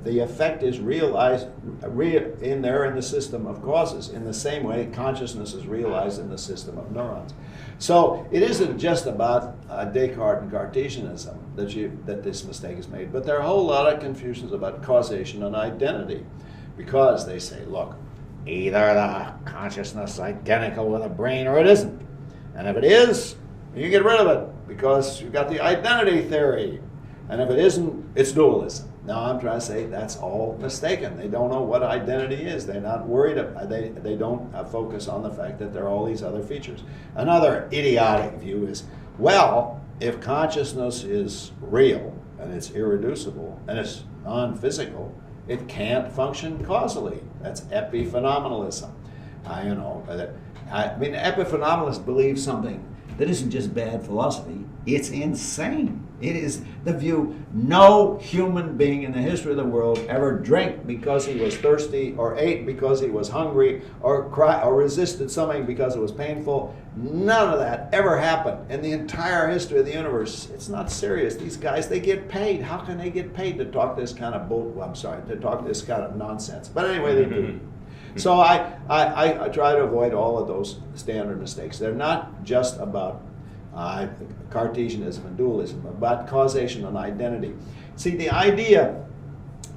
effect is realized in the system of causes, in the same way consciousness is realized in the system of neurons. So it isn't just about Descartes and Cartesianism that this mistake is made, but there are a whole lot of confusions about causation and identity, because they say, look, either the consciousness is identical with the brain or it isn't. And if it is, you get rid of it, because you've got the identity theory. And if it isn't, it's dualism. Now I'm trying to say that's all mistaken. They don't know what identity is. They're not worried about, they don't focus on the fact that there are all these other features. Another idiotic view is, well, if consciousness is real and it's irreducible and it's non-physical, it can't function causally. That's epiphenomenalism. I mean, epiphenomenalists believe something that isn't just bad philosophy, it's insane. It is the view no human being in the history of the world ever drank because he was thirsty, or ate because he was hungry, or cried, or resisted something because it was painful. None of that ever happened in the entire history of the universe. It's not serious. These guys, they get paid. How can they get paid to talk this kind of to talk this kind of nonsense? But anyway, they do. So I try to avoid all of those standard mistakes. They're not just about Cartesianism and dualism, but about causation and identity. See, the idea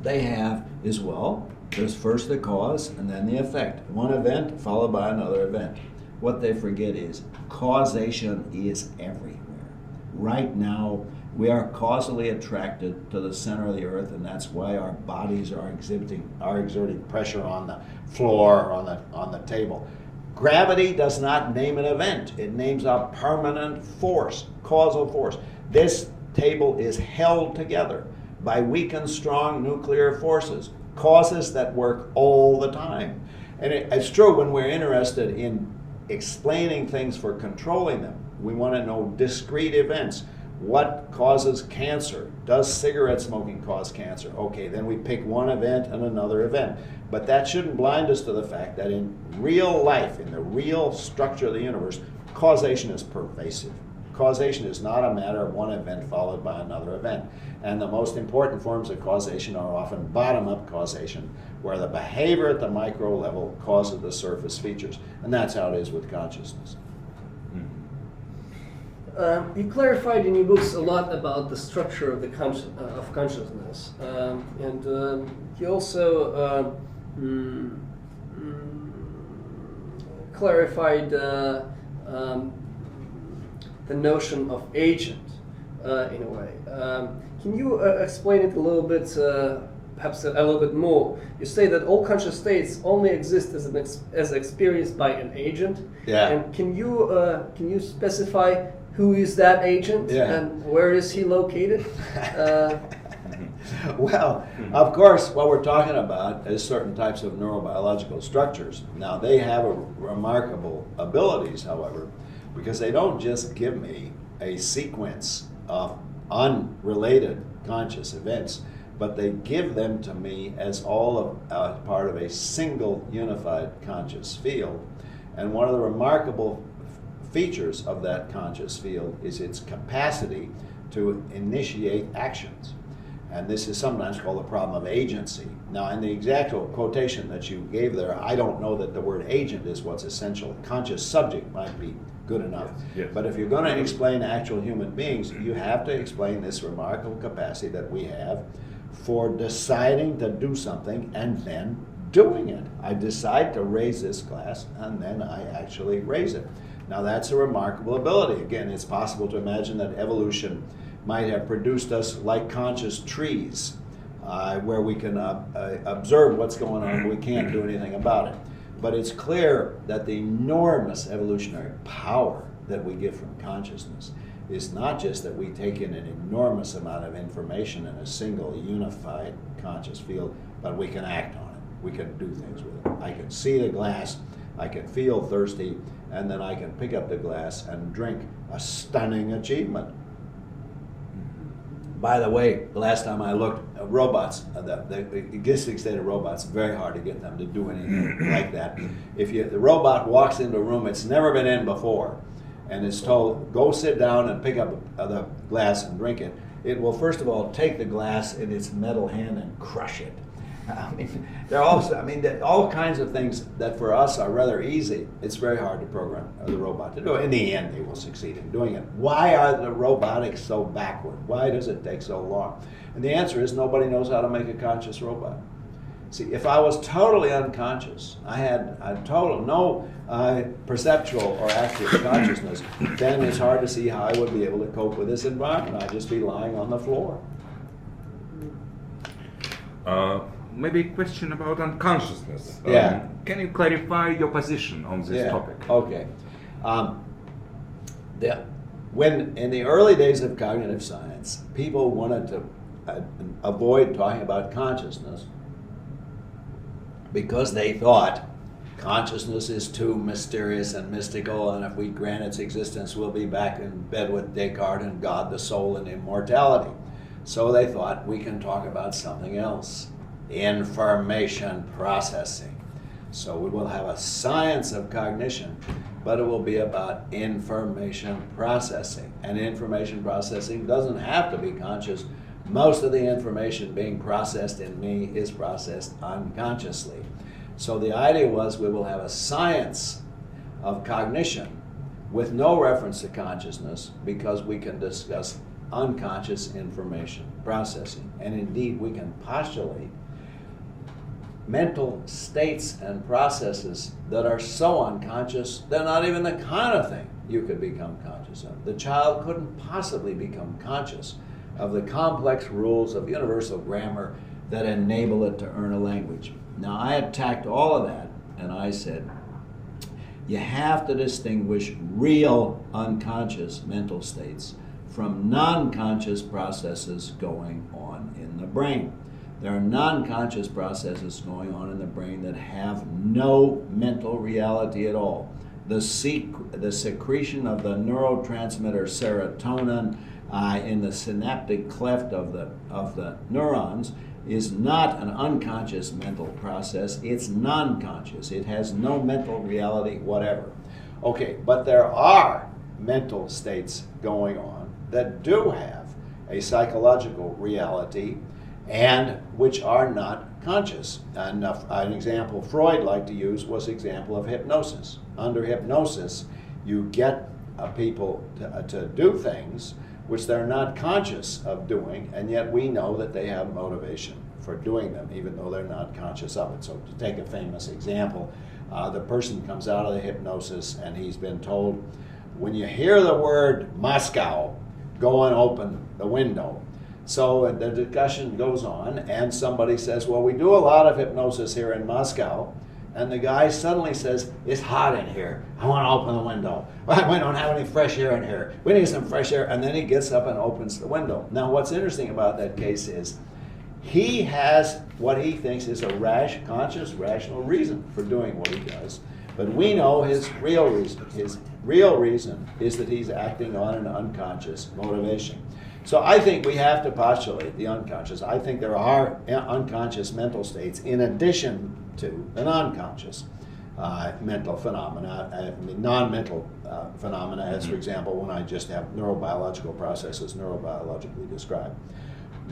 they have is, well, there's first the cause and then the effect. One event followed by another event. What they forget is causation is everywhere. Right now, we are causally attracted to the center of the earth, and that's why our bodies are exerting pressure on the floor or on the table. Gravity does not name an event. It names a permanent force, causal force. This table is held together by weak and strong nuclear forces, causes that work all the time. And it's true, when we're interested in explaining things for controlling them, we want to know discrete events. What causes cancer? Does cigarette smoking cause cancer? Okay, then we pick one event and another event. But that shouldn't blind us to the fact that in real life, in the real structure of the universe, causation is pervasive. Causation is not a matter of one event followed by another event. And the most important forms of causation are often bottom-up causation, where the behavior at the micro level causes the surface features. And that's how it is with consciousness. You clarified in your books a lot about the structure of the of consciousness, and you also clarified the notion of agent in a way. Can you explain it a little bit, perhaps a little bit more? You say that all conscious states only exist as experienced by an agent. Yeah. And can you specify who is that agent, and where is he located? Well, of course, what we're talking about is certain types of neurobiological structures. Now, they have remarkable abilities, however, because they don't just give me a sequence of unrelated conscious events, but they give them to me as all of part of a single unified conscious field. And one of the remarkable features of that conscious field is its capacity to initiate actions. And this is sometimes called the problem of agency. Now, in the exact quotation that you gave there, I don't know that the word agent is what's essential. Conscious subject might be good enough. Yes. But if you're going to explain actual human beings, you have to explain this remarkable capacity that we have for deciding to do something and then doing it. I decide to raise this glass and then I actually raise it. Now that's a remarkable ability. Again, it's possible to imagine that evolution might have produced us like conscious trees, where we can observe what's going on and we can't do anything about it. But it's clear that the enormous evolutionary power that we get from consciousness is not just that we take in an enormous amount of information in a single unified conscious field, but we can act on it. We can do things with it. I can see the glass, I can feel thirsty, and then I can pick up the glass and drink. A stunning achievement. By the way, the last time I looked, robots, the existing state of robots, very hard to get them to do anything like that. If the robot walks into a room it's never been in before, and is told, go sit down and pick up the glass and drink it, it will first of all take the glass in its metal hand and crush it. I mean, there are all kinds of things that for us are rather easy. It's very hard to program the robot to do it. In the end, they will succeed in doing it. Why are the robotics so backward? Why does it take so long? And the answer is nobody knows how to make a conscious robot. See, if I was totally unconscious, I had no perceptual or active consciousness, then it's hard to see how I would be able to cope with this environment. I'd just be lying on the floor. Maybe a question about unconsciousness. Yeah. Can you clarify your position on this topic? Okay. When in the early days of cognitive science, people wanted to avoid talking about consciousness because they thought consciousness is too mysterious and mystical, and if we grant its existence, we'll be back in bed with Descartes and God, the soul, and immortality. So they thought we can talk about something else. Information processing. So we will have a science of cognition, but it will be about information processing. And information processing doesn't have to be conscious. Most of the information being processed in me is processed unconsciously. So the idea was we will have a science of cognition with no reference to consciousness because we can discuss unconscious information processing. And indeed, we can postulate mental states and processes that are so unconscious, they're not even the kind of thing you could become conscious of. The child couldn't possibly become conscious of the complex rules of universal grammar that enable it to earn a language. Now, I attacked all of that, and I said, you have to distinguish real unconscious mental states from non-conscious processes going on in the brain. There are non-conscious processes going on in the brain that have no mental reality at all. The secretion of the neurotransmitter serotonin in the synaptic cleft of the neurons is not an unconscious mental process. It's non-conscious. It has no mental reality whatever. Okay, but there are mental states going on that do have a psychological reality and which are not conscious. And an example Freud liked to use was the example of hypnosis. Under hypnosis, you get people to do things which they're not conscious of doing, and yet we know that they have motivation for doing them, even though they're not conscious of it. So to take a famous example, the person comes out of the hypnosis and he's been told, when you hear the word Moscow, go and open the window. So the discussion goes on, and somebody says, well, we do a lot of hypnosis here in Moscow. And the guy suddenly says, it's hot in here. I want to open the window. We don't have any fresh air in here. We need some fresh air. And then he gets up and opens the window. Now, what's interesting about that case is he has what he thinks is a conscious, rational reason for doing what he does. But we know his real reason. His real reason is that he's acting on an unconscious motivation. So I think we have to postulate the unconscious. I think there are unconscious mental states in addition to the non-conscious mental phenomena, non-mental phenomena, as for example, when I just have neurobiological processes neurobiologically described.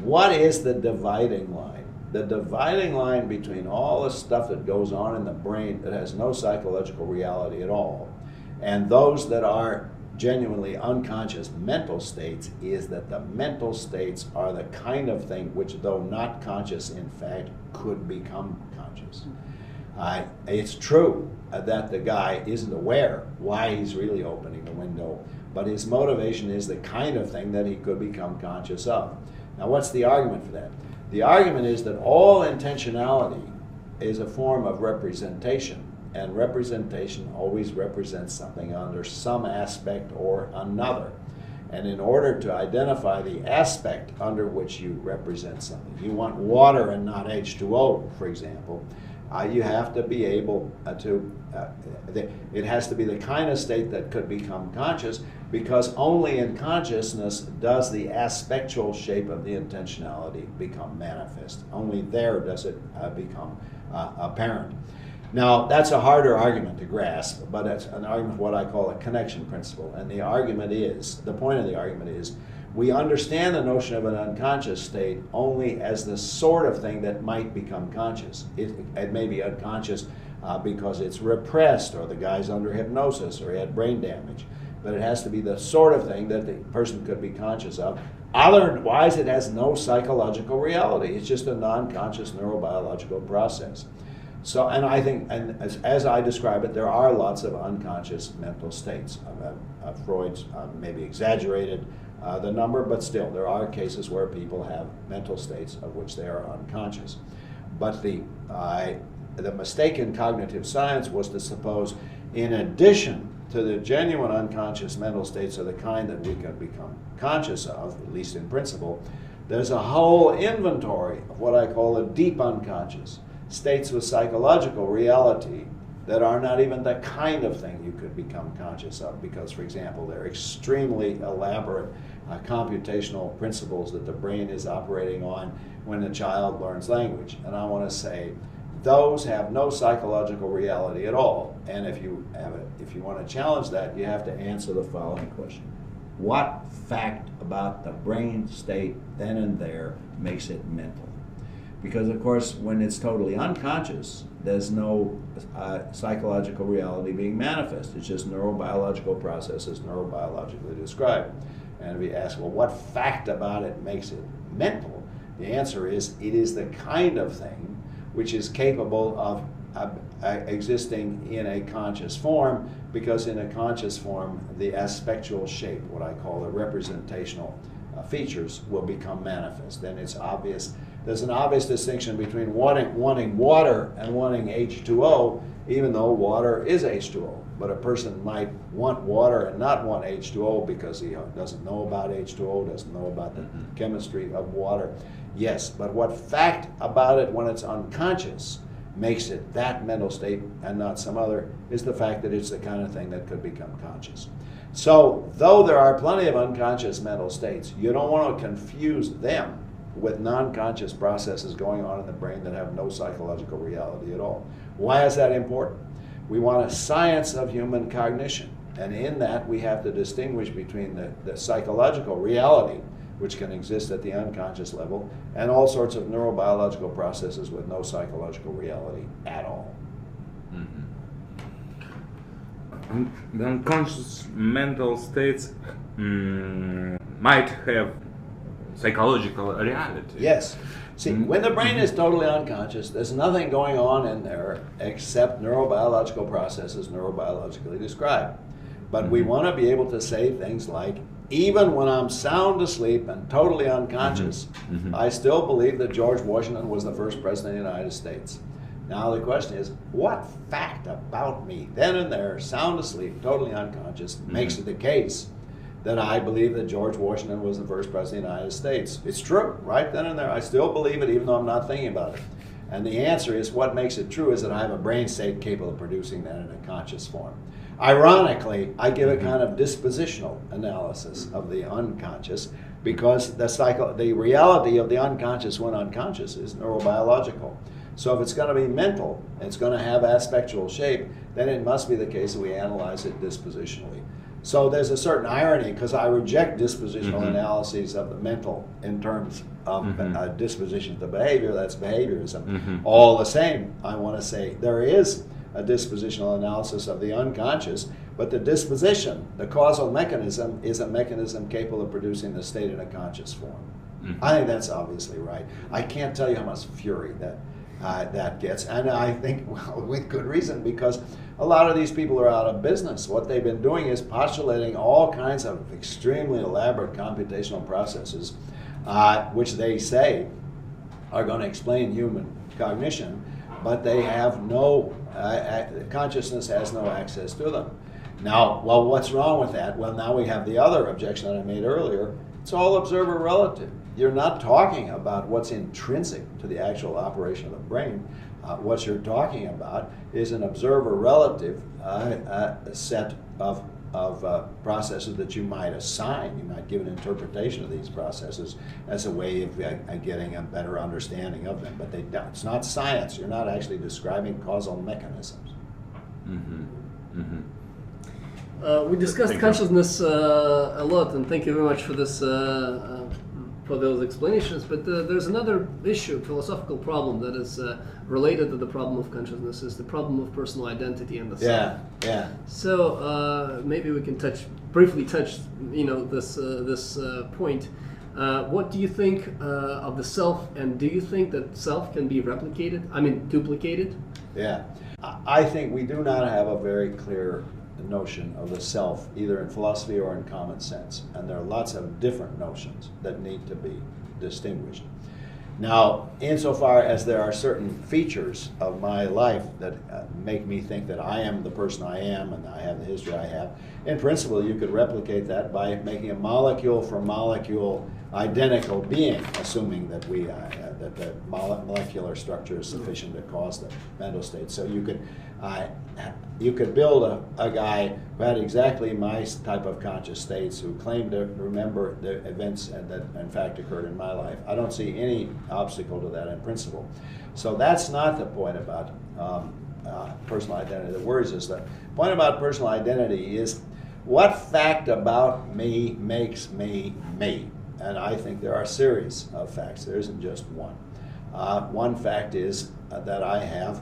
What is the dividing line? The dividing line between all the stuff that goes on in the brain that has no psychological reality at all, and those that are genuinely unconscious mental states is that the mental states are the kind of thing which, though not conscious, in fact, could become conscious. It's true that the guy isn't aware why he's really opening the window, but his motivation is the kind of thing that he could become conscious of. Now, what's the argument for that? The argument is that all intentionality is a form of representation, and representation always represents something under some aspect or another. And in order to identify the aspect under which you represent something, you want water and not H2O, for example, you have to be able it has to be the kind of state that could become conscious, because only in consciousness does the aspectual shape of the intentionality become manifest. Only there does it become apparent. Now, that's a harder argument to grasp, but it's an argument of what I call a connection principle. And the point of the argument is, we understand the notion of an unconscious state only as the sort of thing that might become conscious. It may be unconscious because it's repressed, or the guy's under hypnosis, or he had brain damage. But it has to be the sort of thing that the person could be conscious of. Otherwise, it has no psychological reality. It's just a non-conscious neurobiological process. So, and I think, and as I describe it, there are lots of unconscious mental states. Freud's maybe exaggerated the number, but still, there are cases where people have mental states of which they are unconscious. But the mistake in cognitive science was to suppose, in addition to the genuine unconscious mental states of the kind that we can become conscious of, at least in principle, there's a whole inventory of what I call the deep unconscious, states with psychological reality that are not even the kind of thing you could become conscious of, because, for example, they're extremely elaborate computational principles that the brain is operating on when a child learns language. And I want to say, those have no psychological reality at all. And if you want to challenge that, you have to answer the following question. What fact about the brain state then and there makes it mental? Because, of course, when it's totally unconscious, there's no psychological reality being manifest. It's just neurobiological processes, neurobiologically described. And if you ask, well, what fact about it makes it mental? The answer is, it is the kind of thing which is capable of existing in a conscious form, because in a conscious form, the aspectual shape, what I call the representational features, will become manifest. Then it's obvious. There's an obvious distinction between wanting water and wanting H2O, even though water is H2O. But a person might want water and not want H2O because he doesn't know about H2O, doesn't know about the chemistry of water. Yes, but what fact about it when it's unconscious makes it that mental state and not some other is the fact that it's the kind of thing that could become conscious. So, though there are plenty of unconscious mental states, you don't want to confuse them with non-conscious processes going on in the brain that have no psychological reality at all. Why is that important? We want a science of human cognition, and in that we have to distinguish between the psychological reality, which can exist at the unconscious level, and all sorts of neurobiological processes with no psychological reality at all. The unconscious mental states might have psychological reality. Yes. See, when the brain is totally unconscious, there's nothing going on in there except neurobiological processes neurobiologically described. But we want to be able to say things like, even when I'm sound asleep and totally unconscious, I still believe that George Washington was the first president of the United States. Now the question is, what fact about me, then and there, sound asleep, totally unconscious, makes it the case that I believe that George Washington was the first president of the United States? It's true, right then and there. I still believe it even though I'm not thinking about it. And the answer is, what makes it true is that I have a brain state capable of producing that in a conscious form. Ironically, I give a kind of dispositional analysis of the unconscious because the reality of the unconscious when unconscious is neurobiological. So if it's going to be mental, it's going to have aspectual shape, then it must be the case that we analyze it dispositionally. So there's a certain irony, because I reject dispositional analyses of the mental in terms of disposition to behavior. That's behaviorism. All the same, I want to say there is a dispositional analysis of the unconscious, But the disposition, the causal mechanism, is a mechanism capable of producing the state in a conscious form. I think that's obviously right. I can't tell you how much fury that gets, and I think, well, with good reason, because a lot of these people are out of business. What they've been doing is postulating all kinds of extremely elaborate computational processes, which they say are going to explain human cognition, but they have no, consciousness has no access to them. Now, well, what's wrong with that? Well, now we have the other objection that I made earlier. It's all observer relative. You're not talking about what's intrinsic to the actual operation of the brain. What you're talking about is an observer relative set of processes that you might assign. You might give an interpretation of these processes as a way of getting a better understanding of them. But it's not science. You're not actually describing causal mechanisms. We discussed consciousness a lot, and thank you very much for this. For those explanations, but there's another issue, philosophical problem that is related to the problem of consciousness, is the problem of personal identity and the self. Yeah. So maybe we can briefly touch, this point. What do you think of the self, and do you think that self can be duplicated? Yeah, I think we do not have a very clear notion of the self, either in philosophy or in common sense. And there are lots of different notions that need to be distinguished. Now, insofar as there are certain features of my life that make me think that I am the person I am and I have the history I have, in principle you could replicate that by making a molecule for molecule identical being, assuming that that the molecular structure is sufficient to cause the mental state. So you could build a guy who had exactly my type of conscious states, who claimed to remember the events that in fact occurred in my life. I don't see any obstacle to that in principle. So that's not the point about personal identity that worries us. The point about personal identity is what fact about me makes me me. And I think there are a series of facts. There isn't just one. One fact is that I have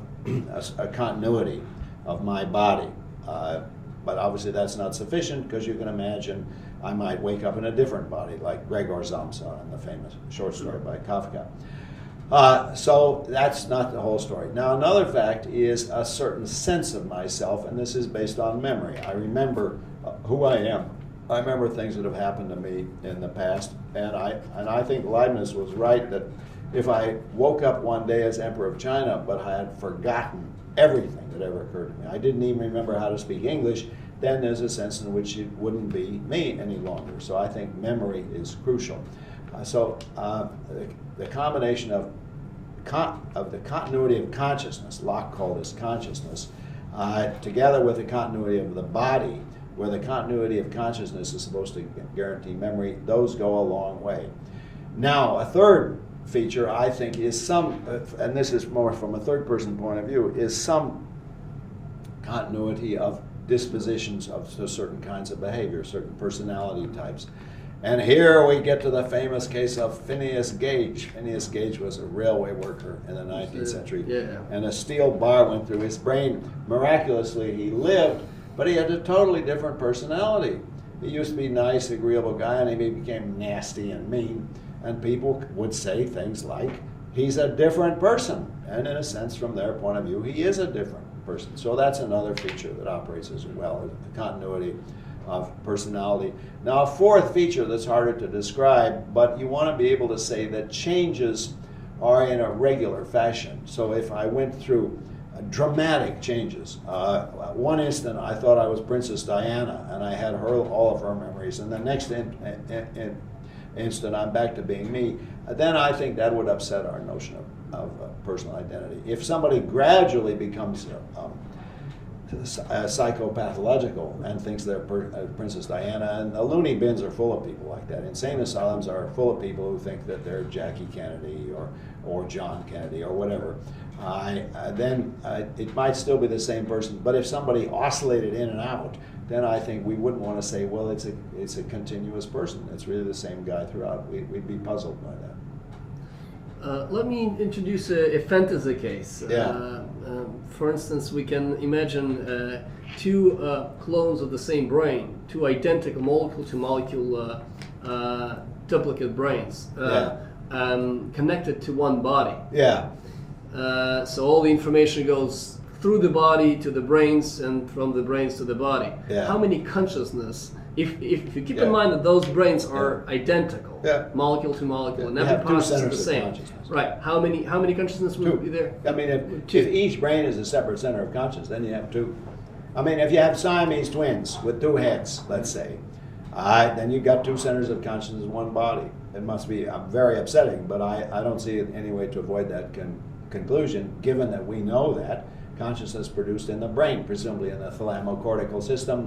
a continuity of my body. But obviously that's not sufficient, because you can imagine I might wake up in a different body, like Gregor Samsa in the famous short story by Kafka. So that's not the whole story. Now, another fact is a certain sense of myself, and this is based on memory. I remember who I am. I remember things that have happened to me in the past, and I think Leibniz was right that if I woke up one day as Emperor of China, but I had forgotten everything that ever occurred to me, I didn't even remember how to speak English, then there's a sense in which it wouldn't be me any longer. So I think memory is crucial. The combination of the continuity of consciousness, Locke called this consciousness, together with the continuity of the body, where the continuity of consciousness is supposed to guarantee memory, those go a long way. Now, a third feature, I think, is and this is more from a third-person point of view, is some continuity of dispositions to certain kinds of behavior, certain personality types. And here we get to the famous case of Phineas Gage. Phineas Gage was a railway worker in the 19th century, and a steel bar went through his brain. Miraculously, he lived, but he had a totally different personality. He used to be a nice, agreeable guy, and he became nasty and mean. And people would say things like, he's a different person. And in a sense, from their point of view, he is a different person. So that's another feature that operates as well, the continuity of personality. Now, a fourth feature that's harder to describe, but you want to be able to say that changes are in a regular fashion. So if I went through dramatic changes. One instant I thought I was Princess Diana and I had all of her memories, and the next instant I'm back to being me. Then I think that would upset our notion of personal identity. If somebody gradually becomes psychopathological and thinks they're Princess Diana, and the loony bins are full of people like that. Insane asylums are full of people who think that they're Jackie Kennedy or John Kennedy or whatever. Then it might still be the same person, but if somebody oscillated in and out, then I think we wouldn't want to say, well, it's a continuous person. It's really the same guy throughout. We'd be puzzled by that. Let me introduce a fantasy case. For instance, we can imagine two clones of the same brain, two identical molecule-to-molecule duplicate brains connected to one body. So all the information goes through the body to the brains and from the brains to the body. How many consciousness, if you keep in mind that those brains are identical, molecule to molecule, and every process is the same. Right. How many consciousness would be there? I mean, if each brain is a separate center of consciousness, then you have two. I mean, if you have Siamese twins with two heads, let's say, then you've got two centers of consciousness in one body. It must be very upsetting, but I don't see any way to avoid that conclusion, given that we know that consciousness produced in the brain, presumably in the thalamocortical system,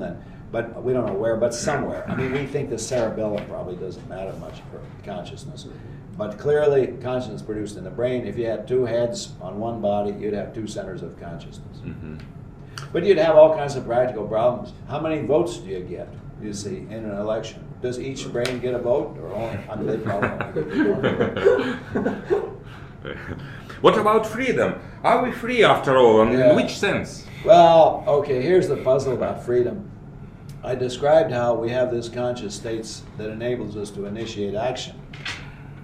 but we don't know where, but somewhere. I mean, we think the cerebellum probably doesn't matter much for consciousness. But clearly, consciousness produced in the brain. If you had two heads on one body, you'd have two centers of consciousness. But you'd have all kinds of practical problems. How many votes do you get, you see, in an election? Does each brain get a vote? Or only, I mean, they probably only get one. What about freedom? Are we free after all? And in which sense? Well, okay, here's the puzzle about freedom. I described how we have this conscious states that enables us to initiate action.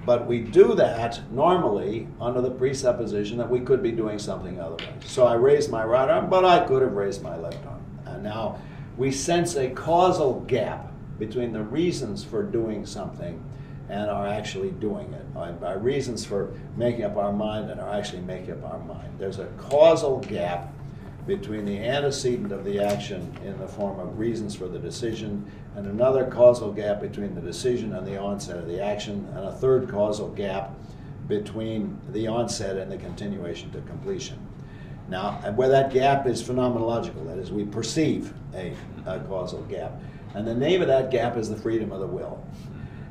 But we do that normally under the presupposition that we could be doing something otherwise. So I raised my right arm, but I could have raised my left arm. And now we sense a causal gap between the reasons for doing something and are actually doing it. Our reasons for making up our mind and are actually making up our mind. There's a causal gap between the antecedent of the action in the form of reasons for the decision, and another causal gap between the decision and the onset of the action, and a third causal gap between the onset and the continuation to completion. Now, where that gap is phenomenological, that is, we perceive a causal gap, and the name of that gap is the freedom of the will.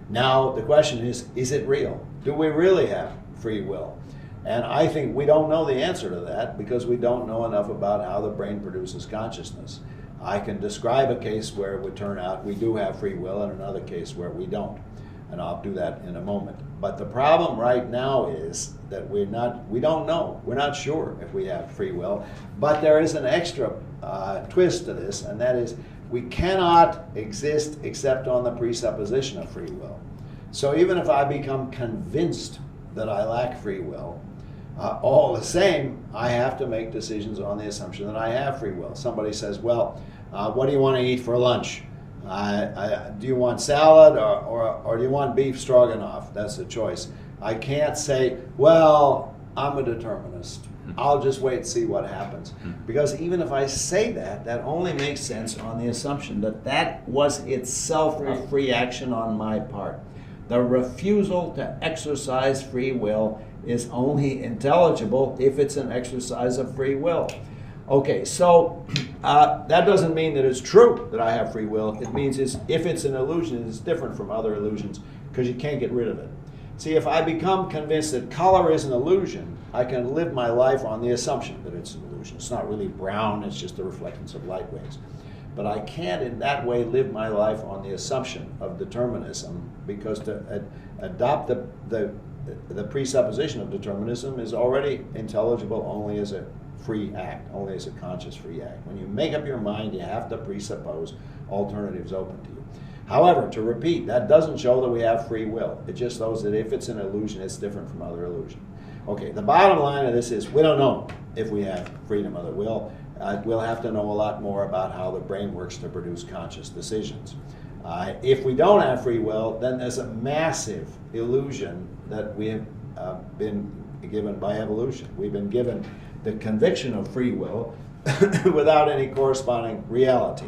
Now, the question is it real? Do we really have free will? And I think we don't know the answer to that because we don't know enough about how the brain produces consciousness. I can describe a case where it would turn out we do have free will and another case where we don't. And I'll do that in a moment. But the problem right now is that we don't know. We're not sure if we have free will. But there is an extra twist to this, and that is we cannot exist except on the presupposition of free will. So even if I become convinced that I lack free will, all the same, I have to make decisions on the assumption that I have free will. Somebody says, well, what do you want to eat for lunch? Do you want salad or do you want beef stroganoff? That's the choice. I can't say, well, I'm a determinist. I'll just wait and see what happens. Because even if I say that, that only makes sense on the assumption that that was itself a free action on my part. The refusal to exercise free will is only intelligible if it's an exercise of free will. Okay, so that doesn't mean that it's true that I have free will. It means if it's an illusion, it's different from other illusions because you can't get rid of it. See, if I become convinced that color is an illusion, I can live my life on the assumption that it's an illusion. It's not really brown, it's just the reflectance of light waves. But I can't in that way live my life on the assumption of determinism because to adopt the presupposition of determinism is already intelligible only as a free act, only as a conscious free act. When you make up your mind, you have to presuppose alternatives open to you. However, to repeat, that doesn't show that we have free will. It just shows that if it's an illusion, it's different from other illusions. Okay, the bottom line of this is we don't know if we have freedom of the will. We'll have to know a lot more about how the brain works to produce conscious decisions. If we don't have free will, then there's a massive illusion that we have been given by evolution. We've been given the conviction of free will without any corresponding reality.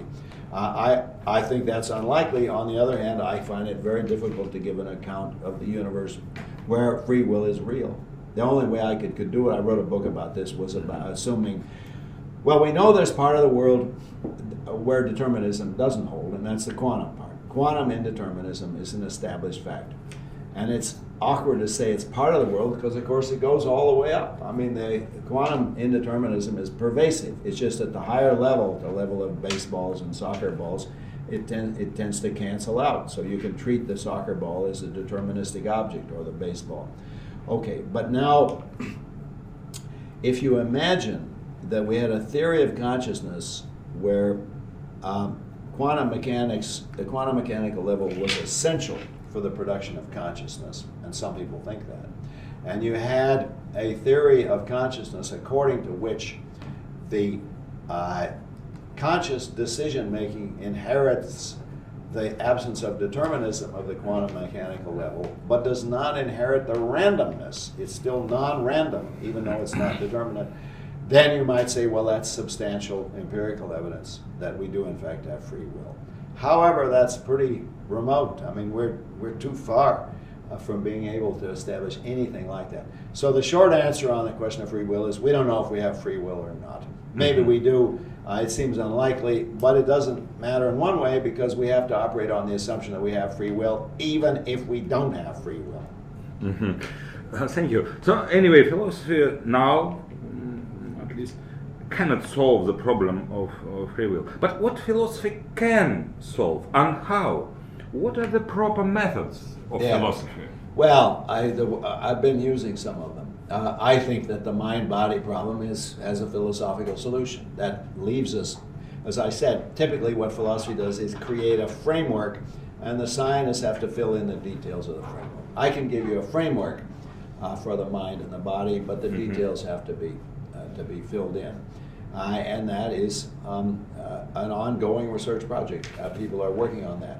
I think that's unlikely. On the other hand, I find it very difficult to give an account of the universe where free will is real. The only way I could do it, I wrote a book about this, was about assuming, well, we know there's part of the world where determinism doesn't hold, and that's the quantum part. Quantum indeterminism is an established fact. And it's awkward to say it's part of the world because, of course, it goes all the way up. I mean, the quantum indeterminism is pervasive. It's just at the higher level, the level of baseballs and soccer balls, it tends to cancel out. So you can treat the soccer ball as a deterministic object or the baseball. Okay, but now, if you imagine that we had a theory of consciousness where quantum mechanics, the quantum mechanical level was essential for the production of consciousness, and some people think that, and you had a theory of consciousness according to which the conscious decision-making inherits the absence of determinism of the quantum mechanical level, but does not inherit the randomness. It's still non-random, even though it's not determinate. Then you might say, well, that's substantial empirical evidence that we do in fact have free will. However, that's pretty remote. I mean, we're too far from being able to establish anything like that. So the short answer on the question of free will is we don't know if we have free will or not. Maybe we do. It seems unlikely, but it doesn't matter in one way because we have to operate on the assumption that we have free will, even if we don't have free will. Thank you. So anyway, philosophy now, at least, cannot solve the problem of free will. But what philosophy can solve and how? What are the proper methods of philosophy? Well, I've been using some of them. I think that the mind-body problem has a philosophical solution. That leaves us, as I said, typically what philosophy does is create a framework, and the scientists have to fill in the details of the framework. I can give you a framework for the mind and the body, but the details have to be filled in. And that is an ongoing research project. People are working on that.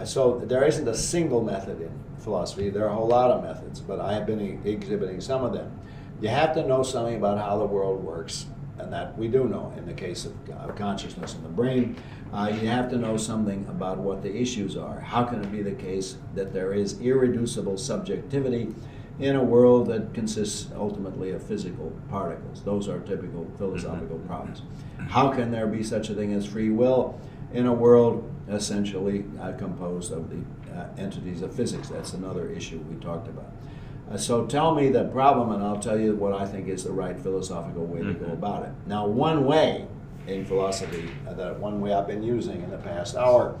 So there isn't a single method in philosophy. There are a whole lot of methods, but I have been exhibiting some of them. You have to know something about how the world works, and that we do know in the case of consciousness in the brain. You have to know something about what the issues are. How can it be the case that there is irreducible subjectivity in a world that consists ultimately of physical particles? Those are typical philosophical problems. How can there be such a thing as free will in a world essentially composed of the entities of physics? That's another issue we talked about. So tell me the problem and I'll tell you what I think is the right philosophical way to go about it. Now, one way in philosophy, that one way I've been using in the past hour,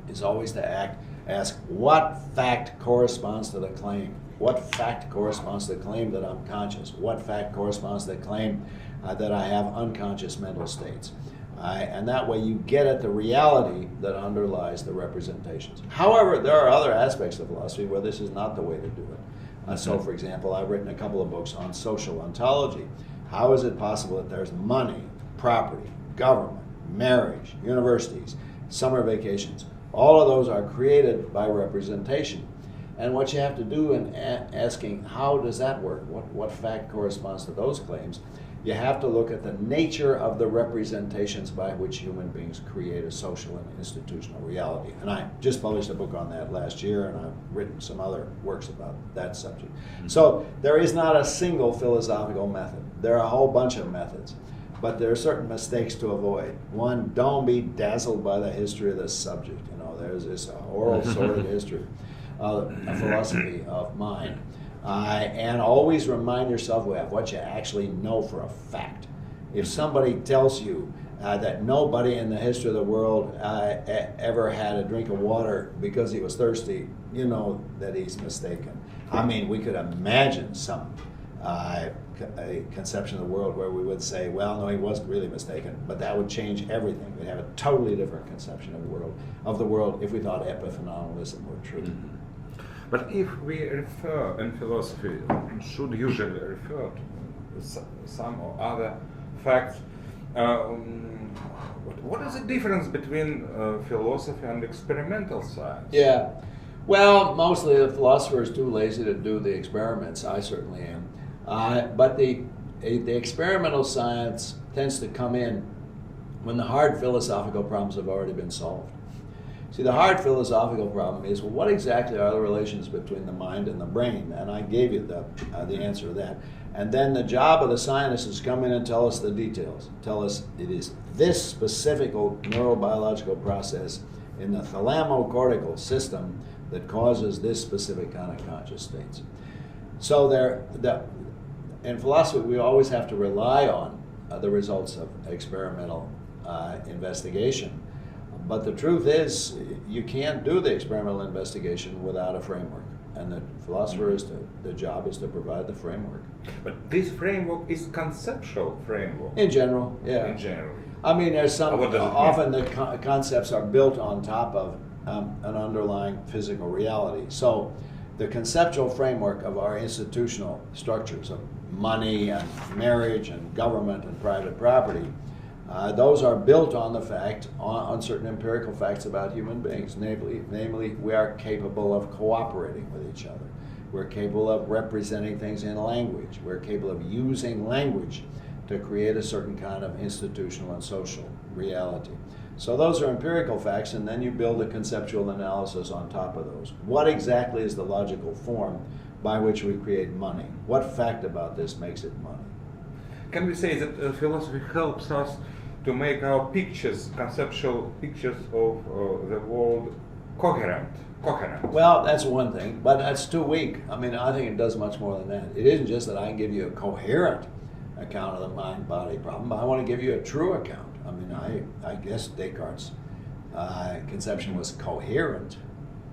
is always to ask what fact corresponds to the claim? What fact corresponds to the claim that I'm conscious? What fact corresponds to the claim that I have unconscious mental states? And that way you get at the reality that underlies the representations. However, there are other aspects of philosophy where this is not the way to do it. So, for example, I've written a couple of books on social ontology. How is it possible that there's money, property, government, marriage, universities, summer vacations? All of those are created by representation. And what you have to do in asking how does that work, what fact corresponds to those claims, you have to look at the nature of the representations by which human beings create a social and institutional reality. And I just published a book on that last year, and I've written some other works about that subject. So there is not a single philosophical method. There are a whole bunch of methods, but there are certain mistakes to avoid. One, don't be dazzled by the history of this subject. You know, there's this oral sordid history of a philosophy of mind. And always remind yourself of what you actually know for a fact. If somebody tells you that nobody in the history of the world ever had a drink of water because he was thirsty, you know that he's mistaken. I mean, we could imagine some a conception of the world where we would say, well, no, he wasn't really mistaken, but that would change everything. We'd have a totally different conception of the world if we thought epiphenomenalism were true. But if we refer in philosophy, should usually refer to some or other facts, what is the difference between philosophy and experimental science? Yeah, well, mostly the philosophers are too lazy to do the experiments. I certainly am. But the experimental science tends to come in when the hard philosophical problems have already been solved. See, the hard philosophical problem is, well, what exactly are the relations between the mind and the brain? And I gave you the answer to that. And then the job of the scientists is to come in and tell us the details. Tell us it is this specific neurobiological process in the thalamocortical system that causes this specific kind of conscious states. So in philosophy, we always have to rely on the results of experimental investigation. But the truth is, you can't do the experimental investigation without a framework. And the philosopher the job is to provide the framework. But this framework is conceptual framework. In general, yeah. In general. I mean, there's some, What does it mean? often the concepts are built on top of an underlying physical reality. So the conceptual framework of our institutional structures of money and marriage and government and private property, those are built on the fact, on certain empirical facts about human beings. Namely, we are capable of cooperating with each other. We're capable of representing things in language. We're capable of using language to create a certain kind of institutional and social reality. So those are empirical facts, and then you build a conceptual analysis on top of those. What exactly is the logical form by which we create money? What fact about this makes it money? Can we say that philosophy helps us to make our pictures, conceptual pictures of the world coherent? Well, that's one thing, but that's too weak. I mean, I think it does much more than that. It isn't just that I can give you a coherent account of the mind-body problem, but I want to give you a true account. I mean, I guess Descartes' conception was coherent.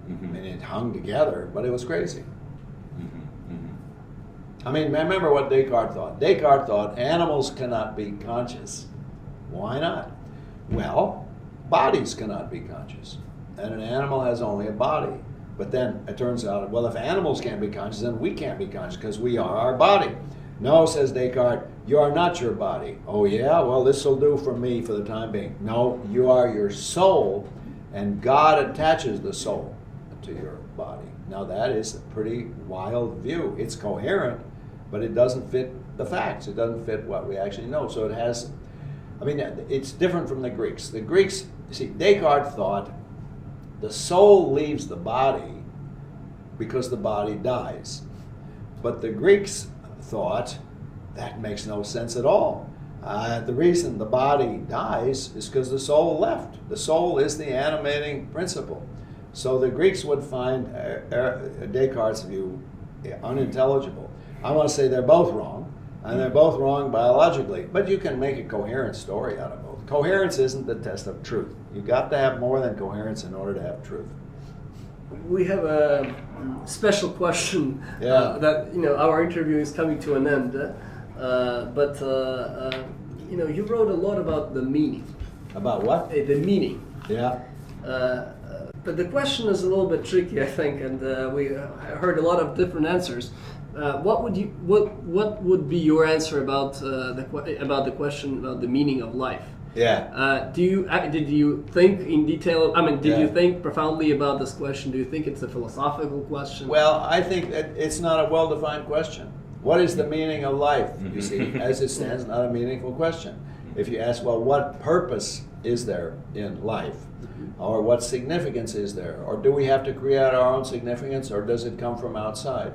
I mean, it hung together, but it was crazy. I mean, remember what Descartes thought. Descartes thought animals cannot be conscious. Why not? Well, bodies cannot be conscious, and an animal has only a body. But then it turns out, well, if animals can't be conscious, then we can't be conscious because we are our body. No, says Descartes, you are not your body. Oh yeah, well, this will do for me for the time being. No, you are your soul, and God attaches the soul to your body. Now that is a pretty wild view. It's coherent, but it doesn't fit the facts. It doesn't fit what we actually know. So it has, I mean, it's different from the Greeks. The Greeks, you see, Descartes thought the soul leaves the body because the body dies. But the Greeks thought that makes no sense at all. The reason the body dies is because the soul left. The soul is the animating principle. So the Greeks would find Descartes' view unintelligible. I want to say they're both wrong, and they're both wrong biologically, but you can make a coherent story out of both. Coherence isn't the test of truth. You've got to have more than coherence in order to have truth. We have a special question that, our interview is coming to an end, but you wrote a lot about the meaning. About what? The meaning. Yeah. But the question is a little bit tricky, I think, and we heard a lot of different answers. What would be your answer about the question about the meaning of life? Yeah. Did you think in detail? I mean, did you think profoundly about this question? Do you think it's a philosophical question? Well, I think that it's not a well-defined question. What is the meaning of life? You see, as it stands, not a meaningful question. If you ask, well, what purpose is there in life? Or what significance is there? Or do we have to create our own significance, or does it come from outside?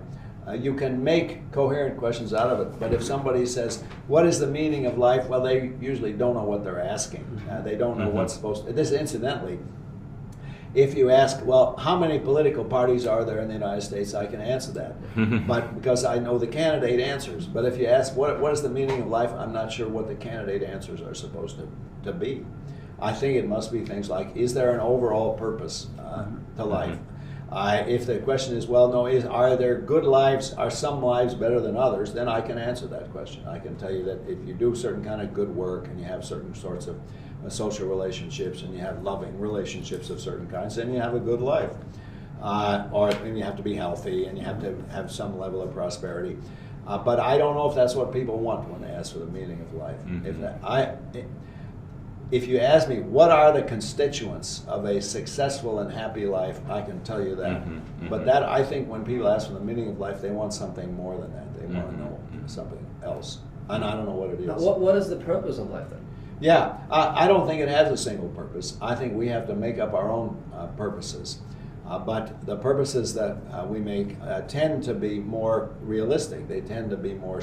You can make coherent questions out of it, but if somebody says, what is the meaning of life? Well, they usually don't know what they're asking. They don't know what's supposed to... This, incidentally, if you ask, well, how many political parties are there in the United States, I can answer that, but because I know the candidate answers. But if you ask, what is the meaning of life, I'm not sure what the candidate answers are supposed to be. I think it must be things like, is there an overall purpose to life? If the question is, well, no, are there good lives, are some lives better than others, then I can answer that question. I can tell you that if you do certain kind of good work and you have certain sorts of social relationships and you have loving relationships of certain kinds, then you have a good life. And you have to be healthy and you have to have some level of prosperity. But I don't know if that's what people want when they ask for the meaning of life. If you ask me, what are the constituents of a successful and happy life, I can tell you that. But that, I think when people ask for the meaning of life, they want something more than that. They want to know something else. And I don't know what it is. Now, what is the purpose of life then? Yeah, I don't think it has a single purpose. I think we have to make up our own purposes. But the purposes that we make tend to be more realistic. They tend to be more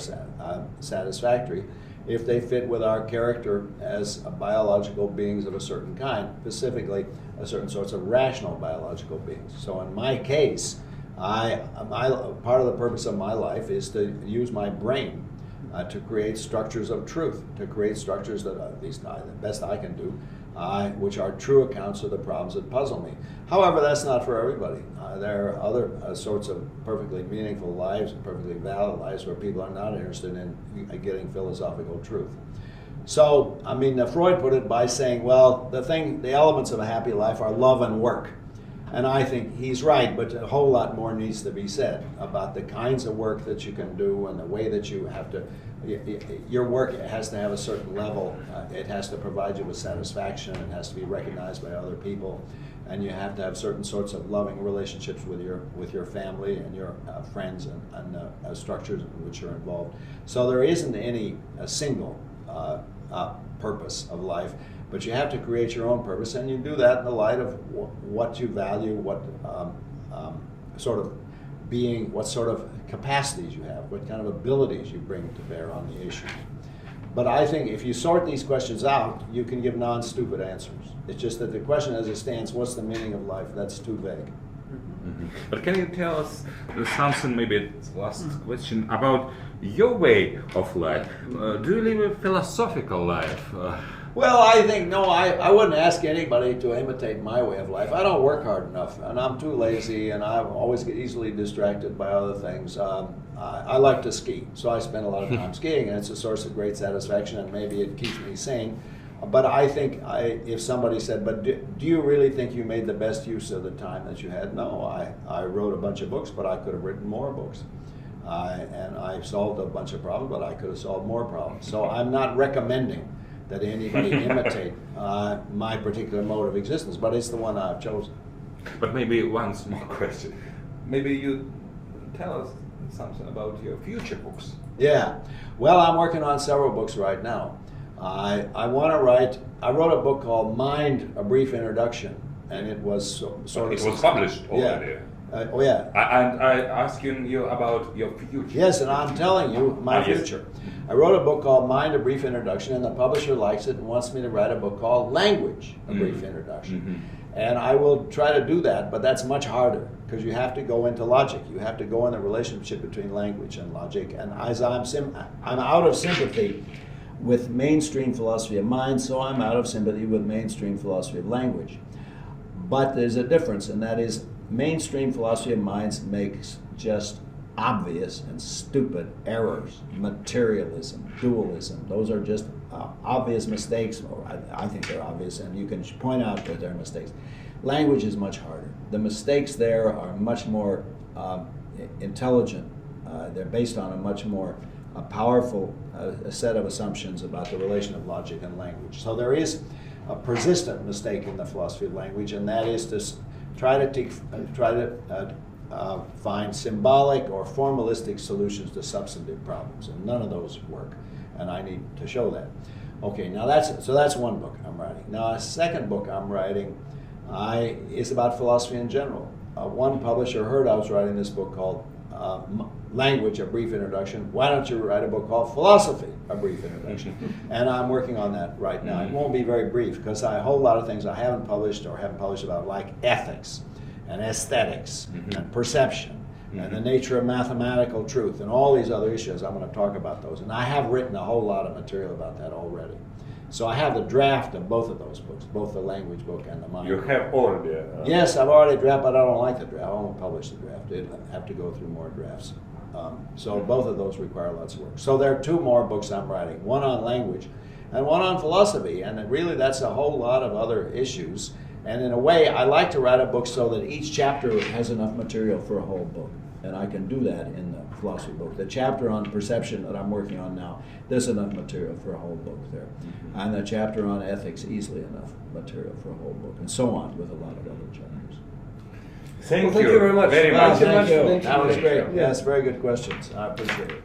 satisfactory if they fit with our character as biological beings of a certain kind, specifically a certain sorts of rational biological beings. So in my case, part of the purpose of my life is to use my brain to create structures of truth, to create structures that, at least the best I can do, which are true accounts of the problems that puzzle me. However, that's not for everybody. There are other sorts of perfectly meaningful lives and perfectly valid lives where people are not interested in getting philosophical truth. So, I mean, Freud put it by saying, well, the elements of a happy life are love and work. And I think he's right, but a whole lot more needs to be said about the kinds of work that you can do and the way that you have to, your work has to have a certain level. It has to provide you with satisfaction. It has to be recognized by other people. And you have to have certain sorts of loving relationships with your family and your friends and structures in which you're involved. So there isn't any single purpose of life. But you have to create your own purpose, and you do that in the light of what you value, what sort of being, what sort of capacities you have, what kind of abilities you bring to bear on the issues. But I think if you sort these questions out, you can give non-stupid answers. It's just that the question as it stands, what's the meaning of life, that's too vague. Mm-hmm. But can you tell us something, maybe it's last question, about your way of life? Do you live a philosophical life? Well, I think, no, I wouldn't ask anybody to imitate my way of life. I don't work hard enough, and I'm too lazy, and I always get easily distracted by other things. I like to ski, so I spend a lot of time skiing, and it's a source of great satisfaction, and maybe it keeps me sane. But I think if somebody said, but do you really think you made the best use of the time that you had? No, I wrote a bunch of books, but I could have written more books. And I solved a bunch of problems, but I could have solved more problems. So I'm not recommending that anybody imitate my particular mode of existence, but it's the one I've chosen. But maybe one small question. Maybe you tell us something about your future books. Yeah, well, I'm working on several books right now. I want to write, I wrote a book called Mind, A Brief Introduction, and it was sort of... It was published already. Yeah. Oh yeah. And I asking you about your future. Yes, and I'm telling you my future. I wrote a book called Mind, A Brief Introduction, and the publisher likes it and wants me to write a book called Language, A Brief Introduction. Mm-hmm. And I will try to do that, but that's much harder because you have to go into logic. You have to go in the relationship between language and logic. And as I'm out of sympathy with mainstream philosophy of mind, so I'm out of sympathy with mainstream philosophy of language. But there's a difference, and that is mainstream philosophy of minds makes just obvious and stupid errors. Materialism, dualism, those are just obvious mistakes, or I think they're obvious, and you can point out that they're mistakes. Language is much harder. The mistakes there are much more intelligent. They're based on a much more powerful set of assumptions about the relation of logic and language. So there is a persistent mistake in the philosophy of language, and that is to try to find symbolic or formalistic solutions to substantive problems, and none of those work, and I need to show that. Okay, now that's one book I'm writing. Now a second book I'm writing is about philosophy in general. One publisher heard I was writing this book called Language, A Brief Introduction. Why don't you write a book called Philosophy, A Brief Introduction? And I'm working on that right now. It won't be very brief because a whole lot of things I haven't published about, like ethics and aesthetics and perception and the nature of mathematical truth and all these other issues. I'm going to talk about those. And I have written a whole lot of material about that already. So I have the draft of both of those books, both the language book and the mind. You have already? Yes, I've already drafted, but I don't like the draft. I won't publish the draft. It'll have to go through more drafts. So both of those require lots of work. So there are two more books I'm writing, one on language and one on philosophy. And really that's a whole lot of other issues. And in a way, I like to write a book so that each chapter has enough material for a whole book. And I can do that in the philosophy book. The chapter on perception that I'm working on now, there's enough material for a whole book there. And the chapter on ethics, easily enough material for a whole book, and so on with a lot of other chapters. Thank you very much. Very much. Thank you. That was great. Yes, very good questions. I appreciate it.